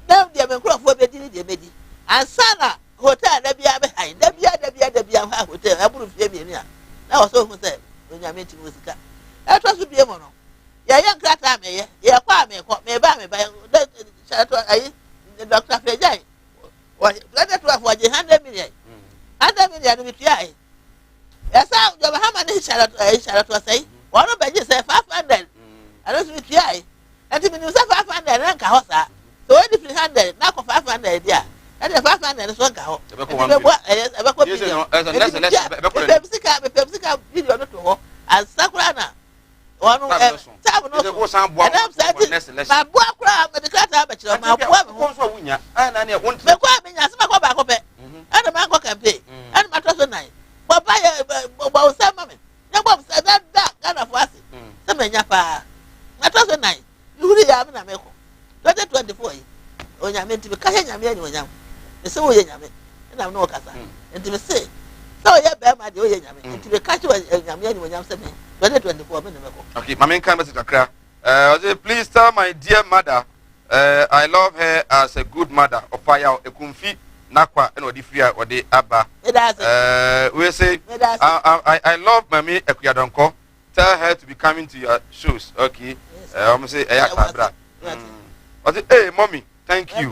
na dia me nkrofo be di dia medi ansana hotel da bia be hai da bia ha hotel aburo fie bi ni a na wo so hu say onya me ti musika e to so bie mo no ya yan krata me ye ya kwa me ko me ba shato ayi Dr. Fejai wa lada to afwa je 100 million 100 million bi tia ai esa jo ba hama ne shato sai wa no ba je say 500 alo bi tia ai enti mi ni say 500 na nka ho sa so we di 300 na ko 500 dia ade 500 so nka ho be ko pepsika video no to ho asakura na wanu tabu no so ba bo akura medical ta ba chiro ma bo me ho so wunya na ne won me ko amenya se ba ko ba ko pe ana ma ko campaign ana ma to so nai bo ba ye bo sa ma me na bo sa da Ghana fo ase se menya pa ma to so nai yuri ya me na me ko 2024 yi onya me ntibe ka nya me ani onya me se wo ye nya me na no kasa ntibe se so ye be ma de o ye nya me ntibe ka chi nya me ani onya se me 2024 me na me ko. Okay, Mama can message Accra. Please tell my dear mother I love her as a good mother. Opaya ekumfi nakwa eno di free or the abba. We say I love Mami Ekuyadonko. Tell her to be coming to your shows. Okay. I'm say bra. Hey mommy, thank you.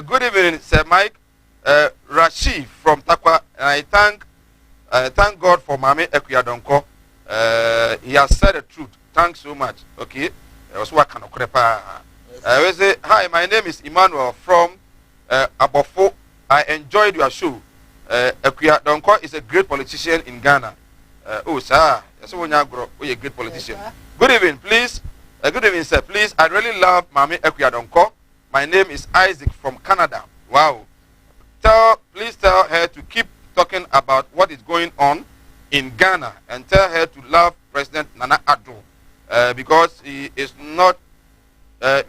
Good evening, Sir Mike. Rashid from Takwa, and I thank God for Mami Ekuyadonko. He has said the truth. Thanks so much. Okay. We say, hi, my name is Emmanuel from Abofo. I enjoyed your show. Ekuyadonko is a great politician in Ghana. Oh, sir. You're a great politician. Good evening, please. Good evening, sir. Please, I really love Mami Ekuyadonko. My name is Isaac from Canada. Wow. Please tell her to keep talking about what is going on in Ghana and tell her to love President Nana Addo because he is not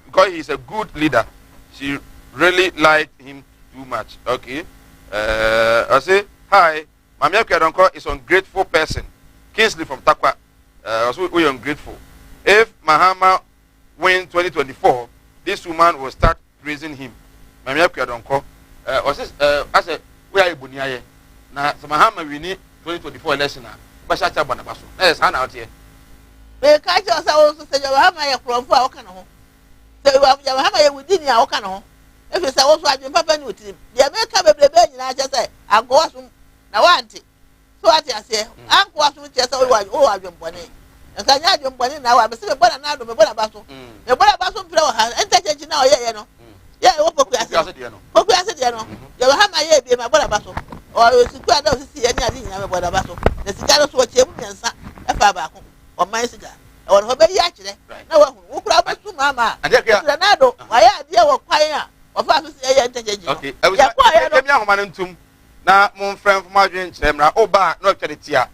because he is a good leader. She really liked him too much. Okay. I say hi. Mami Ekuyadonko is an ungrateful person. Kingsley from Takwa. Also we are ungrateful. If Mahama win 2024, this woman will start praising him. Mami Ekuyadonko. I said we are Ibuniaye. Na Mahama win 2024 election na basha cha bana baso na yes ana otie be ka cha sa wo so se Mahama ye kromfo a woka na ho se Mahama ye wudini a woka na ho e fi sa wo so adwen papa ni otim de me ka bebrebe nyina cha se agowa so na wanti so ati ase anko aso ti se wo adwen bone nka nya adwen bone na wa be se be bona na do me bona baso mpre wo ha enta chechi na o ye no ye wo poku ase de no Mahama ye bi ma bona baso o siku ada o sisi eni adi nyame boda baso na sika no so o chemu nyansa e fa ba ko o man sika e won ho be ya kire na wa hu wo kura busu mama na na do wa ya adi e wo kwan a o fa so si e ya ntajeji okay ya kwa ya no kemi ahoma ntum na mon friend from adwen kire mra o ba na o twede tia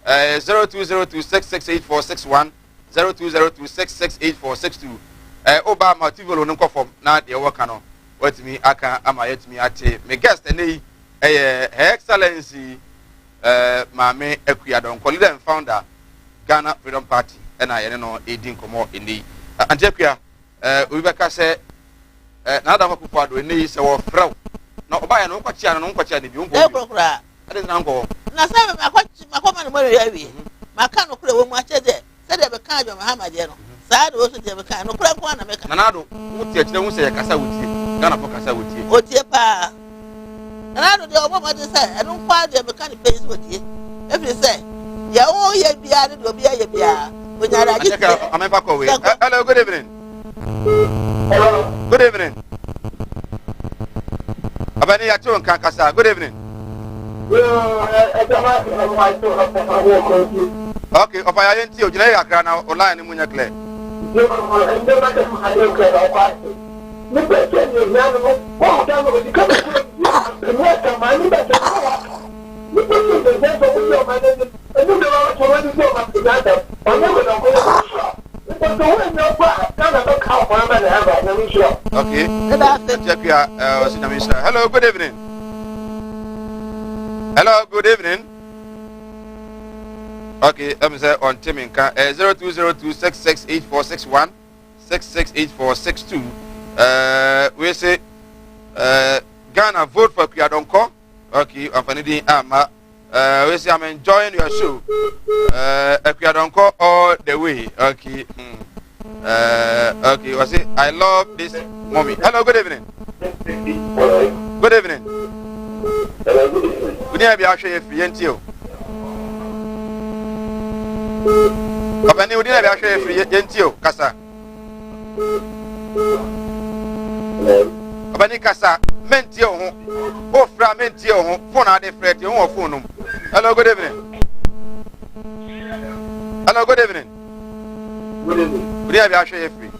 0202668461 0202668462 o ba ma tivolo no nkofom na de wo ka no watimi aka ama yetimi ate me guest ene Her Excellency Mami Ekuyadonko, leader and founder Ghana Freedom Party, and I know Edin Komo in the Anjepia. We better say, nada of people do any so fraud. No, by no question, no question. You go, I didn't go. Now, some my common money heavy. My canoe could have much there. Said they became Mahama Jeno. Sad also they became no crap one American. Nanado, who say Casa with you, Ghana for Casa with you. What your pa? And I don't know what to say. I don't find the mechanic base with you. If you say, yeah, oh, yeah, be added, will be a beer. When I get I'm back away. Hello, good evening. Hello, good evening. Abani Atu and Kankasa, good evening. Okay, opa ya yenti o jina ya kra na online ni munya clear. Okay. Hello, good evening. Hello, good evening. Okay, I'm say on Timinka 0202668461 668462. We say Ghana vote for Kuyadonko. Okay, I'm finding Ama. We say I'm enjoying your show. Kuyadonko all the way. Okay. Okay, I say I love this mommy. Hello, good evening. Good evening. Good evening, actually, Fientio. Papa, you didn't actually Fientio, Casa. Papa, Casa, Mentio, oh, Fra Mentio, phone out the fret, your phone. Hello, good evening. Hello, good evening. Good evening. Good evening, actually, free.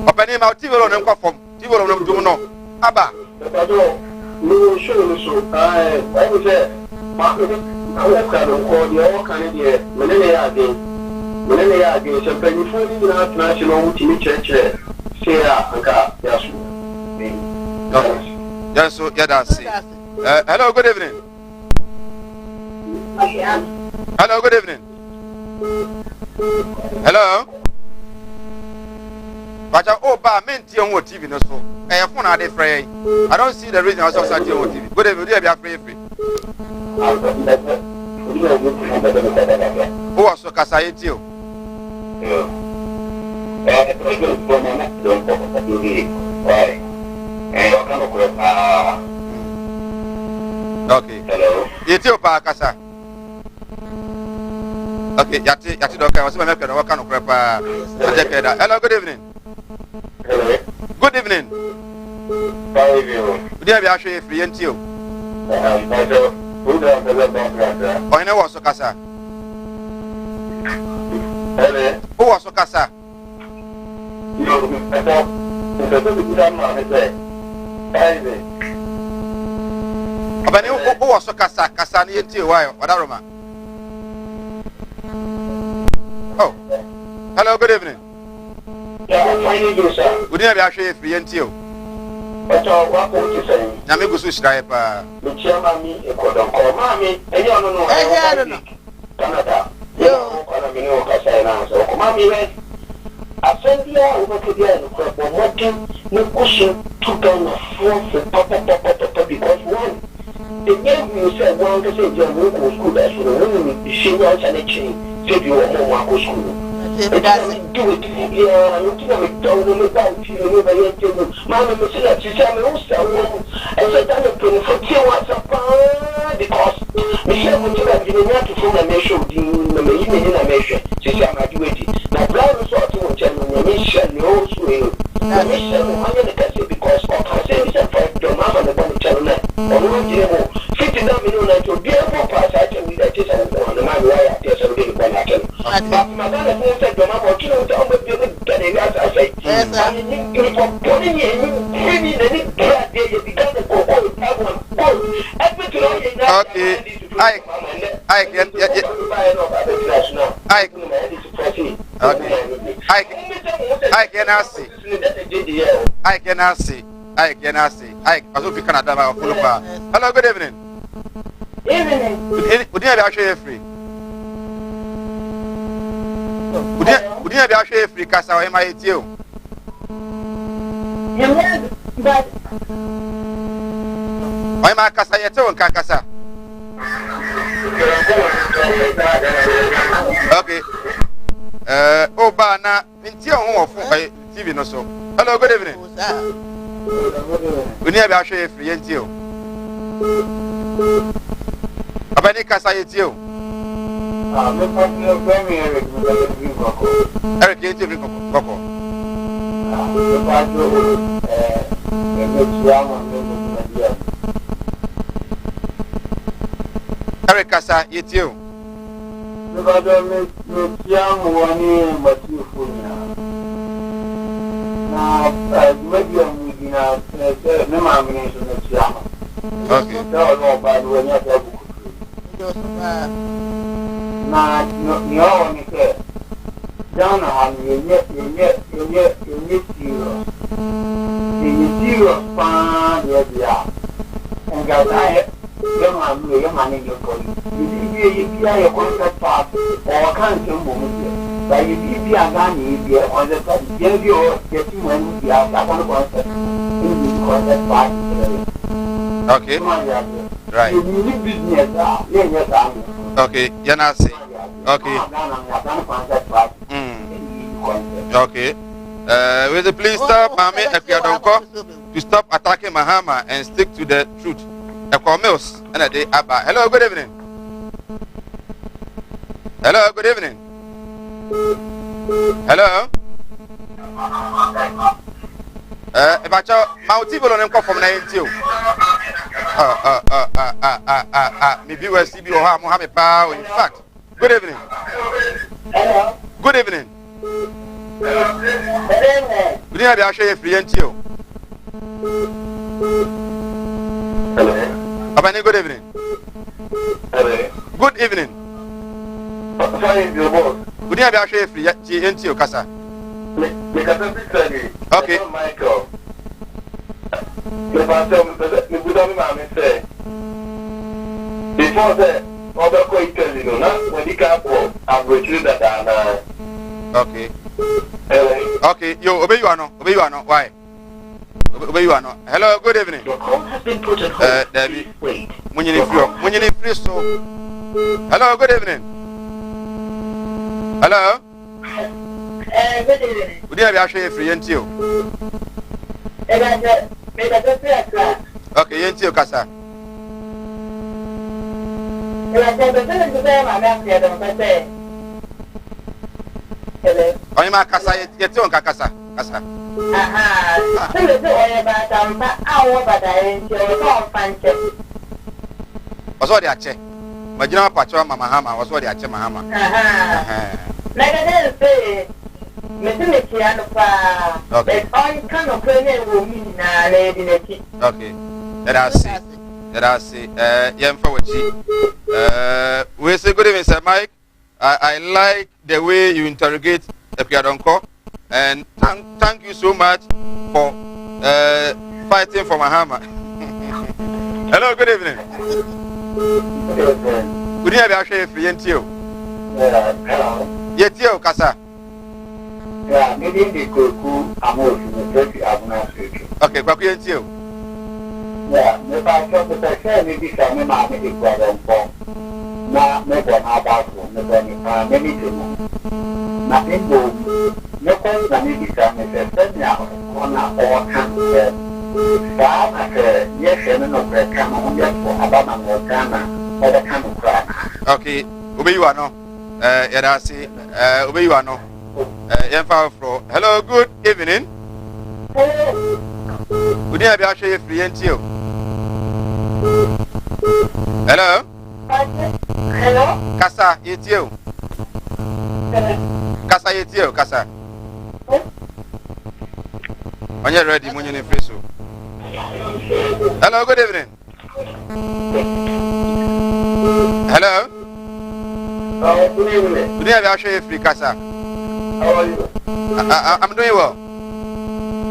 Papa, name out TV on them from TV on them do no. Abba. No, sure. I was there. I was kind of called the all kind of year. Millennia again. So, when you find the national team church, say, yes, so, yeah, that's it. Hello, good evening. Hello, good evening. Hello. But ba menti on TV no so. Phone are dey free. I don't see the reason I was on TV. Good evening, you be free. Who was so kasayeti o? Okay. Hello. Yeti o pa kasa. Okay, yati doka. Wasi make no waka no prepa. Hello, good evening. Hello. Good evening. How are you? Good evening, actually, free and you. Oh, you know what's so kasa? Hello. Who was so kasa? Abani, who was so kasa? Kasa ni yenti why? Wadaroma. Oh. Hello, good evening. Yeah, fine you, sir. Good evening, actually, free and you. But what would you say? Namigo subscribe. The chairman, me, a cordon call, mammy, and you don't know. I don't know. Canada. Yo, I don't know what I say now. So, mammy, I send you over to the end of the working, no question, 2,004 papa, because one, the name you said, one to say your local school, that's for the woman, the senior and a chain, said you are home school. It doesn't do it. Yeah, I'm looking at it. Don't know about you. Never yet. Mamma, Miss Lexi, I'm also. I said, I'm going for 2 hours because Michelle would have been able to form a measure of the evening in a measure. She said, I'm graduating. Now, Brown was also a gentleman, Michelle, you also will. Now, Michelle, I'm going to say because I say, Mr. Frank, your mama, the one channel, or one dear, 50 million to be able to pass. I can read that this and the man who I guess I'm going to happen. But my mother said, your mama, you know, down with the penny, as I say, yes, I mean, you for putting in, maybe the next day, you began to go all the time. Okay, I can, I also be Canada. Hello, good evening. Evening. Would you actually free? Would you actually free? Casa, am I at you? Why my casa yet on Kakasa? Okay. Oh, Bana, into your home TV no so. Hello, good evening. We never actually free and you. Abani Casa yet you. Eric, you take Coco. Eric Kasa, you. Okay. Right. Okay. Yanasi. Okay. Okay. Will you please stop, Mami Epiadonko, to stop attacking Mahama and stick to the truth? Mills and a day Abba. Hello, good evening. Hello, good evening. Hello. If I tell Mount on come from 92. Maybe we'll see you Mohammed Pao. In fact, good evening. Hello. Good evening. Good evening. I'll show you free and you. Hello. Good evening. Hello. Good evening. Sorry, your boss. Good evening. I'll show you free and you, Kasa. Okay. Michael. Before that, other quite you know, when you can't walk, I'm going to that. Okay. Okay, you obey you are not. Obey you are not. Why? Obey you are not. Hello, good evening. Your call has been put on hold. Debbie. Wait. When you need free so. Hello, good evening. Hello. Good evening. Good evening. I'll show you free and you. Okay, and you, Kasa. Only my Kasa, yet you Kasa. Kasa. Was what they are check. Majina Pacho Mahama was what they are check Mahama. Okay. Okay. Let us see. We say good evening, Sir Mike. I like the way you interrogate Epiadonko, and thank you so much for fighting for Mahama. Hello, good evening. Good evening, I'll show you free and you. Yet you, Kasa. Yeah, maybe the Kuku, I'm okay, Kwaku and you. Yeah, if I talk to the same, maybe some of my medical problem. Now, maybe I'm about to maybe nothing will no question, maybe some of the now on our country. Yes, and no bread come on yet for Abama or Ghana or the kind of crap. Okay, obey you are no. Erasi, obey you are no. Hello, good evening. Good evening, I'll show you free and you. Hello? Hello? Kasa, it's you. Kasa, it's you, Kasa. When you're ready, when you're in free. Hello, good evening. Hello? Good evening. Good evening, I'll show you free, Kasa. How are you? I'm doing well.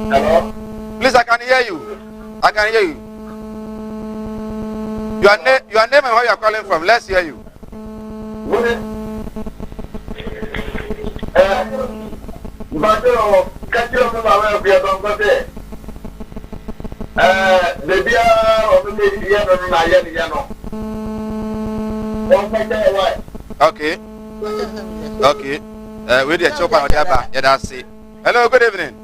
Hello? Please, I can hear you. I can hear you. Your name and where you are calling from. Let's hear you. Okay. Okay. With the chopper on the other. Yeah, that's it. Hello, good evening.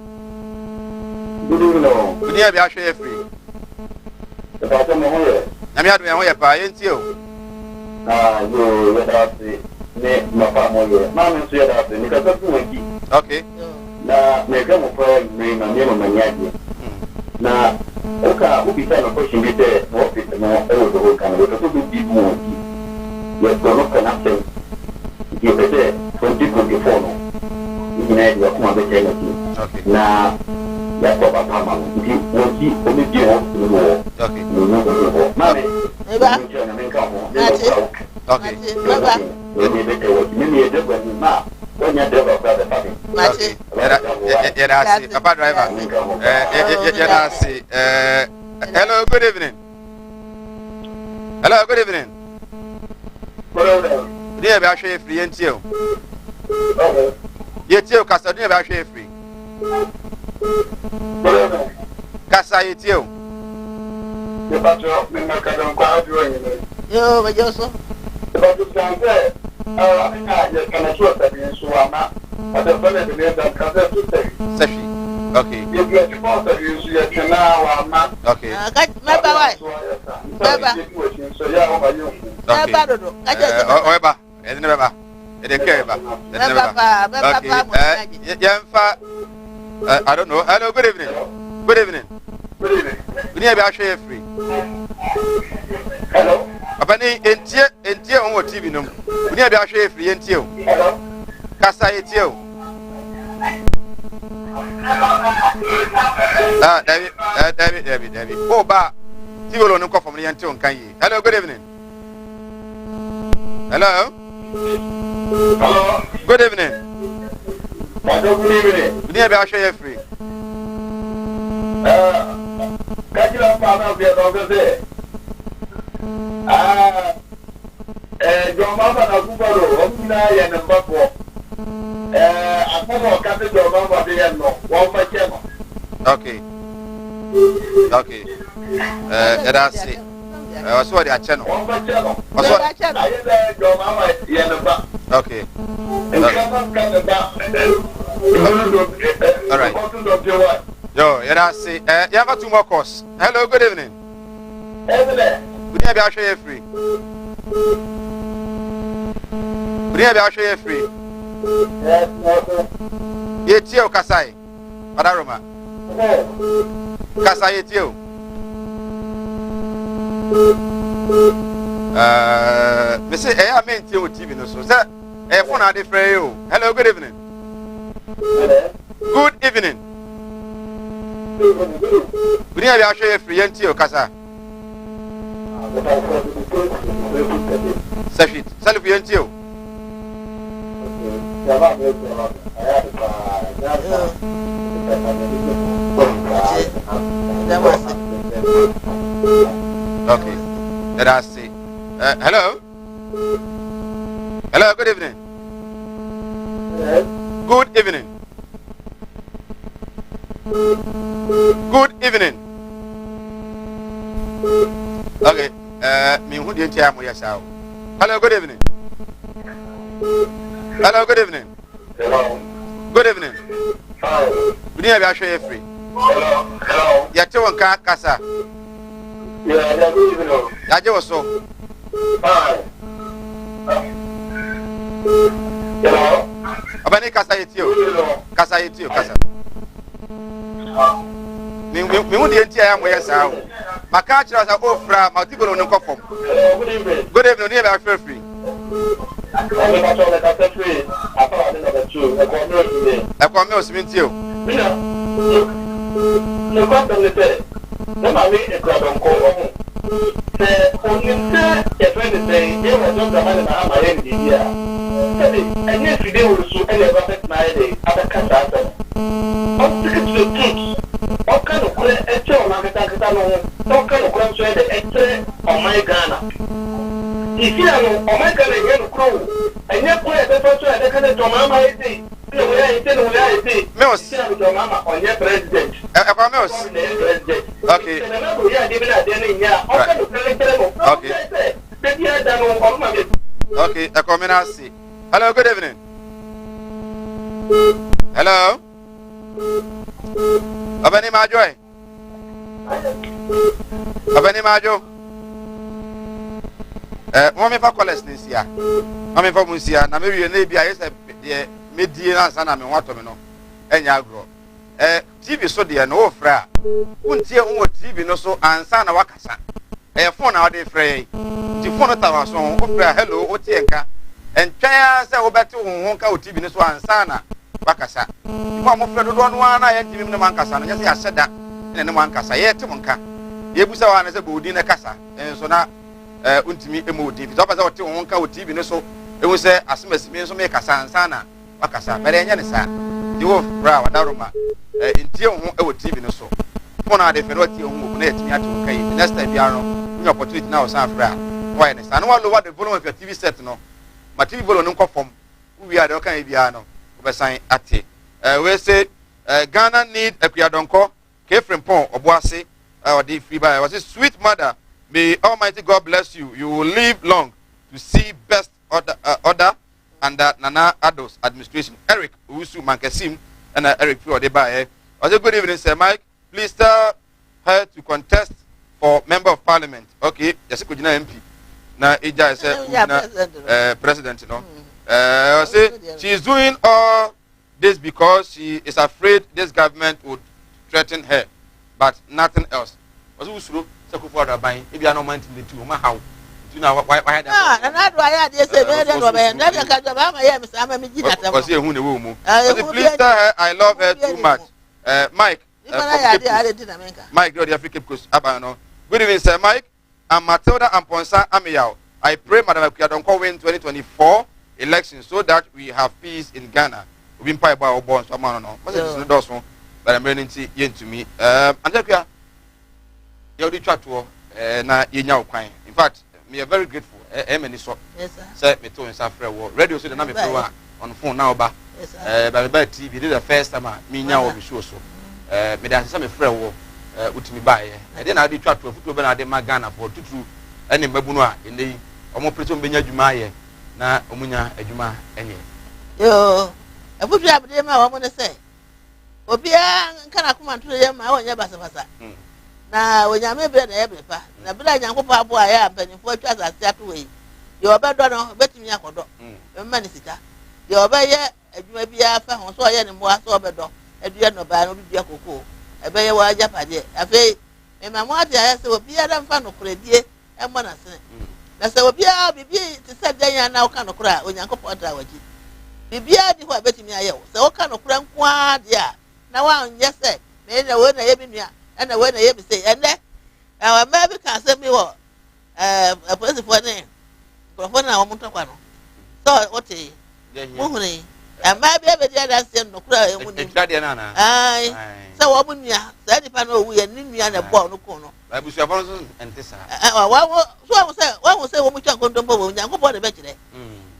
Good evening. Good evening, I'll show you free. I'm here to your parents. You. That's it. Okay. Na meka mo kwa mri na neno manyaji na oka ukitaka question bite office na ewo do kana do to bi mo Yes, go look at nothing. Give it there, 2024. You know, you are come and tell me. Okay. Now, that's what I'm talking about. You only give us the war. Okay. Mommy, okay. Papa driver. Hello, good evening. Hello, good evening. Dear Bashe free and you. Yet you cast a near Bashe free. Cassa it you. Yo, but Joseph. But you can say, I can assure that you are but the fellow is that can say, Sashi. Okay. If you are supposed to use your canal, okay. So, I don't know. Hello, good evening. Good evening. good evening. We need to share free. Hello. Papa ni entie on TV no. We need to share free entie o. Hello. Kasa entie o. David. Oh, ba. TV lo nko from entie on kan yi. Hello, good evening. Hello. Hello. Good evening. Hello, good evening. We need to share free. Kajila pana vya dogoze. Jomba na kubaro, omina ya nambako. Apomo kate jomba bade ya no, wa machema. Okay. That's it. What's what the channel? Wa machema. What's what? Ayele jomba ya namba. Okay. All right. Yo, that's it. You have 2 more calls. Hello, good evening. We need to share free. We need to share free. Yetio Kasai. Padaroma. Kasai Yetio. Me say I am in TV no so. Sir, phone are different you. Hello, good evening. Good evening. We need to share free Yetio Kasa. Safit, salut Yetio. Okay, that's it. Hello. Hello, good evening. Good evening. Good evening. Okay, me who didn't tell me yourself. Hello, good evening. Hello, good evening. Hello. Good evening. Hi. We need to share free. Hello. Yatio Kasa. Yeah, good evening. Yajo so. Hi. Hello. Abani Kasa Yetio. Kasa Yetio Kasa. Me who didn't tell me yourself. My catcher has offer multiple on the coffin. Good evening. Good evening, near our free. I come no smith you. No problem with it. No, I mean, a crowd on call. Only a friend is saying, you were not the man in my end here. And yes, we will soon elevate my day at the Castle. I'm sick to the truth. What kind of credit a child like that? What kind of credit a entry on my Ghana? If you are on my Ghana, you crow. And yet, where the first one, I can't tell Mamma, I say, Mills, your Mamma on your president. Okay. Okay, I come in and see. Hello, good evening. Hello. Abani Majoy. Abani Majo. Mommy for college here. Mommy for Musia. Now maybe you may be a media and me want to know. And Yagro. TV so dear no fra. Won't see on TV no so and sana wakasa. A phone out there free. ti phone ta wa so ofra hello o tie nka entwan se wo beti wo nka o TV ne so ansa na bakasa mo mo fre dodo no ana ye timi ne man kasa no nya se ya seda ne man kasa ye te mo nka ye busa wa na se bo odi ne kasa enso na untimi emo odi bi so pa se wo te wo nka o TV ne so ewu se asemasimi so me kasa ansa na bakasa bere nya ne sa di wo fra wa daroma ntie ho e wo TV ne so phone ade fe no tie ho mo na etimi ate wo kai next time bia no nya opportunity na o san fra why ne sa no wa lower the volume of your TV set no ma TV volume no nkɔ we are the kind bia no obesan ate we say Ghana need Akuadonko Kefrempon Obuase or the free by was a sweet mother, may Almighty God bless you, you will live long to see best order under Nana Addo's administration. Eric Usu Mankesim and Eric Fu Odebaye. Also good evening Sir Mike, please tell her to contest for member of parliament. Okay, just could MP na Ija is president, you know. Say she is doing all this because she is afraid this government would threaten her, but nothing else. Was usuru Sekufo Adaban if you are not minding the two, how do you know why that? Ah, and that's why I just say better than Robert. Never catch a mama, yes, I'm a midget. Was here who the woman? Please tell her I love her too much. Mike, Mike, you're the African Coast Abano. Good evening, Sir Mike. I'm Matilda Amponsa Amiyao. I pray Madam Akuadonko win 2024 elections so that we have peace in Ghana. We've been pied by our bonds. I'm on no. But it's not so. But I'm running to me. And then you already chat to na yinya ukwan. In fact, me are very grateful. Many so. Yes sir. Say me to in Safra radio so the na me flow on phone now ba. Yes sir. But by TV this is the first time me nya will be show so. Me dan say me frɛ wo utimi ba ye. E dey na dey chat to futu be na dey Ghana for tutu ene mabunu a ene omo preto mbenya dwuma ye na omunya adwuma enye. Yo. Afutu abde ma wo mo ne say. Obia kana kuma ntu ye ma wonya basa basa. Na onyame bre na ebe pa na bre nyankopɔ abo a ya mpanifo atwa asase ato we ye obedo no betimi akodo emma ne sika ye obeye adwuma bia fa ho so ye ne mo aso obedo adua no ba no bibia kokoo ebeye wa ajapade afi me mamo ade ya se obia da mfa no koradie emmo na sene na se obia bibi ti se dan na oka no kora onyankopɔ da waji bibia di ho betimi ayewo se oka no kora nko ade a na wa nyɛ se me na wo na ye binua ana we na ye bi say ene ma bi ka se mi wo police for ne ko for na wo mo tokwa no so what e mo hune ma bi e be dia da se no kura e mu ni ai so wo mu nua sa di pa no wu ye ni nua na bo no ko no ba bu su afon so entesa wa so wo say wo mu twa kondombo wo nyanko bo de be kire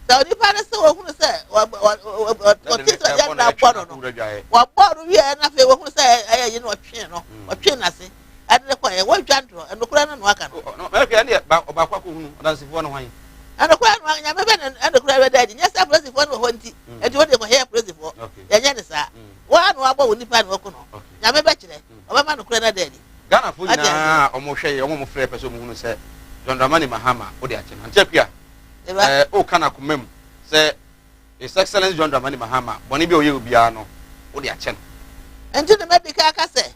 so di pa na se wo hune se wo ti so ya na bo no wa bo no wi na fe wo hune se ayi no twe no twe na se ade ko e wo dwantro no kura na no aka no ma ke ande ba kwa ko hunu dansifo no hwan ando kura no anya me be ando kura we dadi nya sa president no ho nti e di wo de ko here president ya nya ne sa wa no abo wo nipa no ko no nya me be kire o be ma no kura na dadi Ghana fo na o mo hwe o mo frɛ pɛ so mo hunu sɛ John Dramani Mahama o de ache na ntia o kana komam sɛ His Excellency John Dramani Mahama boni bi o ye obia no o de ache no enti ne medika aka sɛ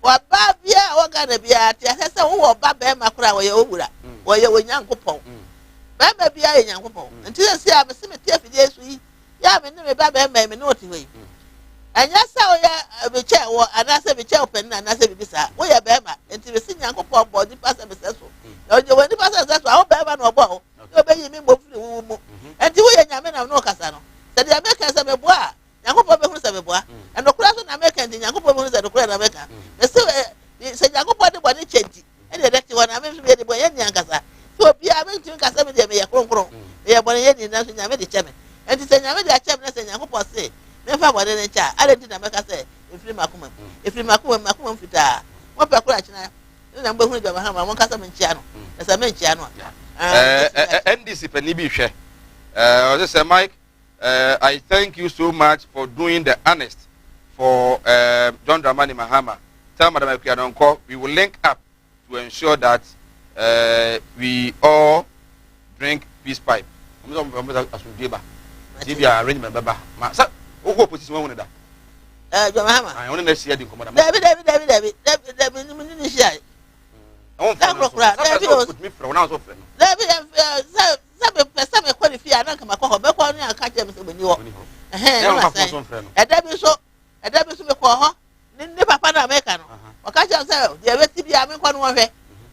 wa ba bia o Ghana bia ti ase sɛ wo ba be ma kura wo ye owura wo ye onyankopɔn ba ba bia ye nyankopɔn enti se a me se me tia fidie so yi ya me ne me ba be ma me no ti we anya sa o ya be che wo ana se be che open na ana se be bisa wo ye be ma enti be se nyankopɔn bo di pa se be se so o je wo ni pa se se so a wo be ma no bo o yo be yi mi mo firi wo mu enti wo ye nyame na no kasa no se de America se be bo a nyankopɔn be hu se be bo a eno kura so na America ndi nyankopɔn be hu se do kura na America me se nyankopɔn de bo ni chenti e de ti wona me be de bo ye nyankasa so bia me ntimi kasa me de me ye kronkron ye bo ye ni na so nyame de cheme enti se nyame de cheme na se nyankopɔn se me fa bo de ne cha ale ndi na America se efiri makuma mfita mo pa kura china na mbe hu de ba ha ma mo kasa me nchia no na se me nchia no NDC pani bi hwe o say Mike I thank you so much for doing the honest for John Dramani Mahama. Tell Madam Akuadonko we will link up to ensure that we all drink peace pipe. Arrangement baba. Ma sa o go position won da. John Mahama. I only next year din komoda. David ni shia. I won't put me from now so friend. Dabi sabe qualify ananka makọ be kwa no aka je me se bani wo. Dabi so me ko ho. Ni papa na America no. O ka je se de weti bia me ko no wo hwe.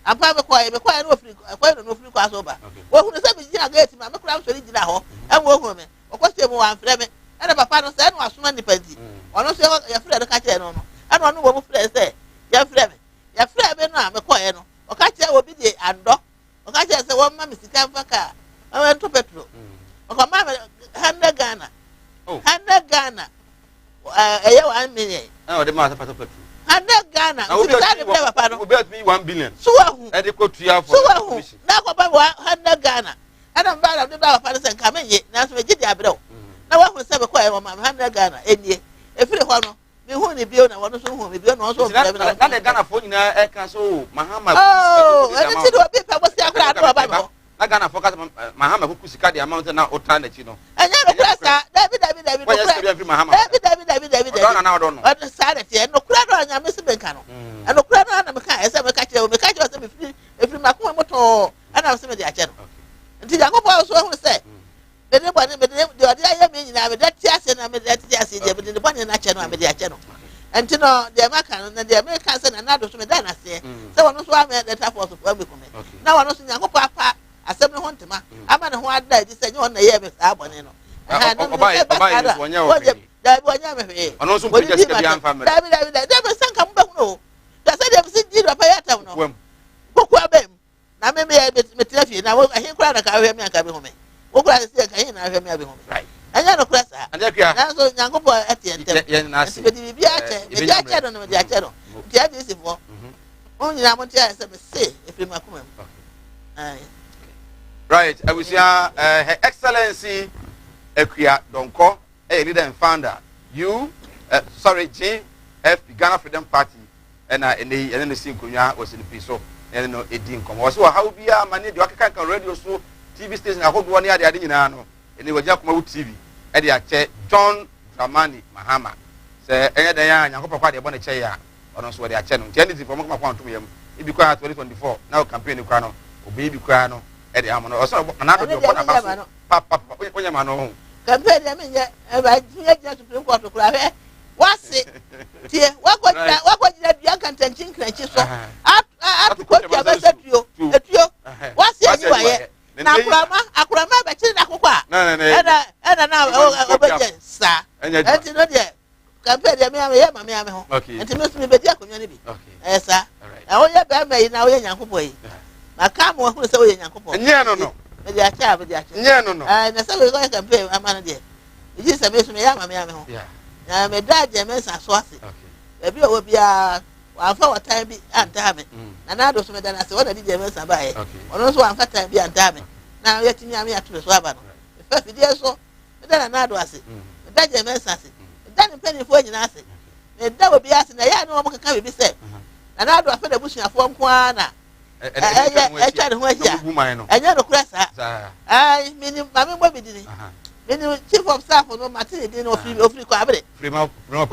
Apa me ko no ofiri ko aso ba. Wo hu se me gina gate ma me kura so gina ho. E wo hu me. O ko se mo wan frɛ me. E na papa no se no asoma ni panti. Ono so ya frɛ no ka je no no. Ana ono wo mo frɛ se ya frɛ me. Ya frɛ me no a me ko no. O ka je obi de ando. O ka je se wo ma me sika mfa ka. I to petrol. O ko ma me 100 Ghana. 100 Ghana. 1 million. O de ma ta petrol. 100 Ghana. O bet me 1 billion. So who? E de ko tuya for. So who? Na ko ba 100 Ghana. Ana mba de ba pa se nka menye na so gidi abrɛ. Na wa hu se be ko e ma 100 Ghana enie. E firi ho no. Me hu ni bio na wono so hu me bio na so na de Ghana fo nyina e kan so Mahama. Oh, e ti do bi pa bo se akra do ba no. Na Ghana fo ka Mahama ko kusika de amount na o tan na chi no. Anya no kura sa. David. Why you say be Mahama? David. Don't know. What sa de no kura do anya me se benka no. Ano kura no na me ka ese me ka kire se me firi makoma moto ana se me de ache no. Nti ya ko so hu se. Me de de odi aye me nyina me de tiase na me de tiase de me de bone na ache no me de ache no. Nti no de maka no na de me ka se na do so me da na se. Se wono so ame de ta force for me kume. Na wono so nya ko papa asem ne ho ntema ama ne ho ada di se nye na ye me sa bone no. Oba is wonya o. Da wonya me hwe. Ono so pija sika bi anfa me. Da me sanka mba hu no. Da se de se di do pa ya tam no. Boku abem. Na me tira fie na ahin kura na ka hwe me aka be hu me. Wo kura se ka hin na hwe me abi hu me. Right. Anya no kura sa. Na so nyangopo atiente. Ye na se. Be di bi ache. Be di ache no me di ache no. Ti adi se fo. Onyina mo ti ase me se efiri makoma mu. Right, I will say Her Excellency Equia Donko, a leader and founder. GF Ghana Freedom Party, and the same Kunya was in the piece, and no, it didn't come. So, how be a man, the Akakan radio show, TV station, I hope one year they didn't know, and they were just TV, and they are John Dramani Mahama. Say, and they are, and I hope I want to chair, or also their channel. Genesis from my point to me, it becomes 2024, now campaign the Crano, or baby Crano. Edi amono oso anado de bona baso papa onya mano campaign ya menye e ba tinye Supreme Court kura he wase tie wakojira dua kantanchin kranchi so atukoti abasa tuo wase anyi waye na akurama ba chiri na kokwa ena na obeje sa enti no de campaign ya me ho enti no sumi bedi akonyo ne bi sa e wo ye ba mai na wo ye nyankopɔ yi makamu wa hu se wo ye nyankopɔ nye no me di acha nye no na se we go campaign amana de iji se me so me ya ma me ho na me daje me sa so ase ebi owo bia wa fa watan bi anta me na do so me da na se wona di je me sa ba ye ono so wa fa tan bi anta me na ye tinya me ato so aba no me fa fidie so me da na do ase me daje me sa ase me da ni penny fo nyina ase me da obi ase na ya no mo kaka bi se na do afa da busuafo nko ana try to wait here. And you're the class. I mean, Mammy Bobby did it. Meaning, chief of staff no Martin didn't know free cabinet. Free mouth, go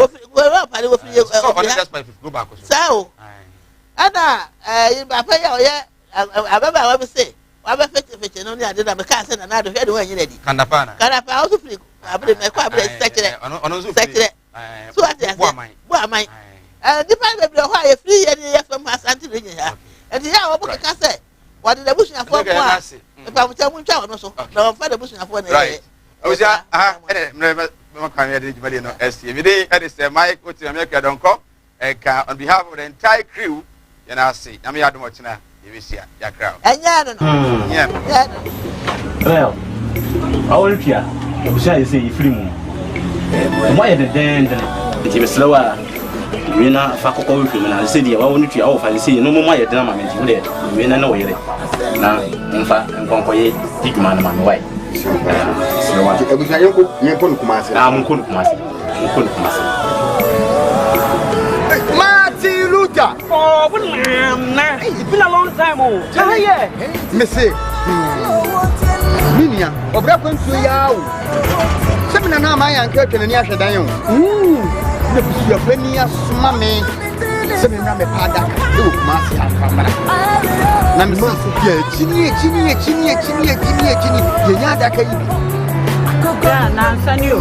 back. So, Anna, I pay out yet. I ever say, I ever fetch only I did a castle and I don't know any lady. Canapana. Canapa also free. I bring my cabinet secretary. So I said, what am I? Depends on why free and from us until here. And the hour book can say, what did the bush and for us? If I would tell one child also, no father bush and for right. I was never every day, that is Mike, which America don't call, on behalf of the entire crew, and I say, I'm here to watch now. You will see your crowd. And yeah, well, I will hear. I wish I say free moon. Why the den? It was slower. We na fa kokɔ wi na se dia wa woni tua wo fa se no mo ma ye dena ma menti wo de we na wo yere na mfa nkonko ye digma na ma no wai so wa e busa yenko no kuma ase na mo ko no kuma ase Martin Luther oh na it's been a long time oh yeah me say minia obra kwantu ya wo semina na ma ya nke twene ni ahwedan yo ne busu afani asoma me sɛ me na me pa da e wo kuma se afambara na me ma ya chini ye nya da ka yi ya na nsani o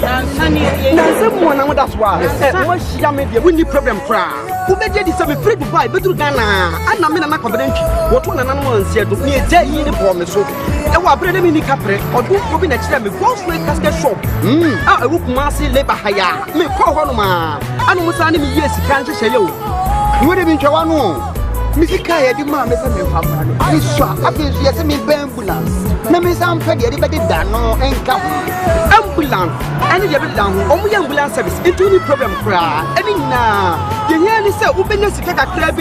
na nsani na se mo na woda so a mo hia me de woni problem kra wo be je di se me free Dubai be duru Ghana ana me na kwabere ntwi wo to na na no ansia do me eja yi ni bo me so e wa brede mi ni kapre odu ko bi na kire me go straight casket shop a e wo kuma se labor hire me ko ho no ma anu musa ni me yes kan hye ye o wo de bi ntwa no Misika ya di ma me se me famra no ni so abezu ya se me be ambulance na me sam fa de be de da no enka ambulance ani de be da ho omu ya ambulance service into ni problem kra ani na ye ye ni se wo be na sika kakra bi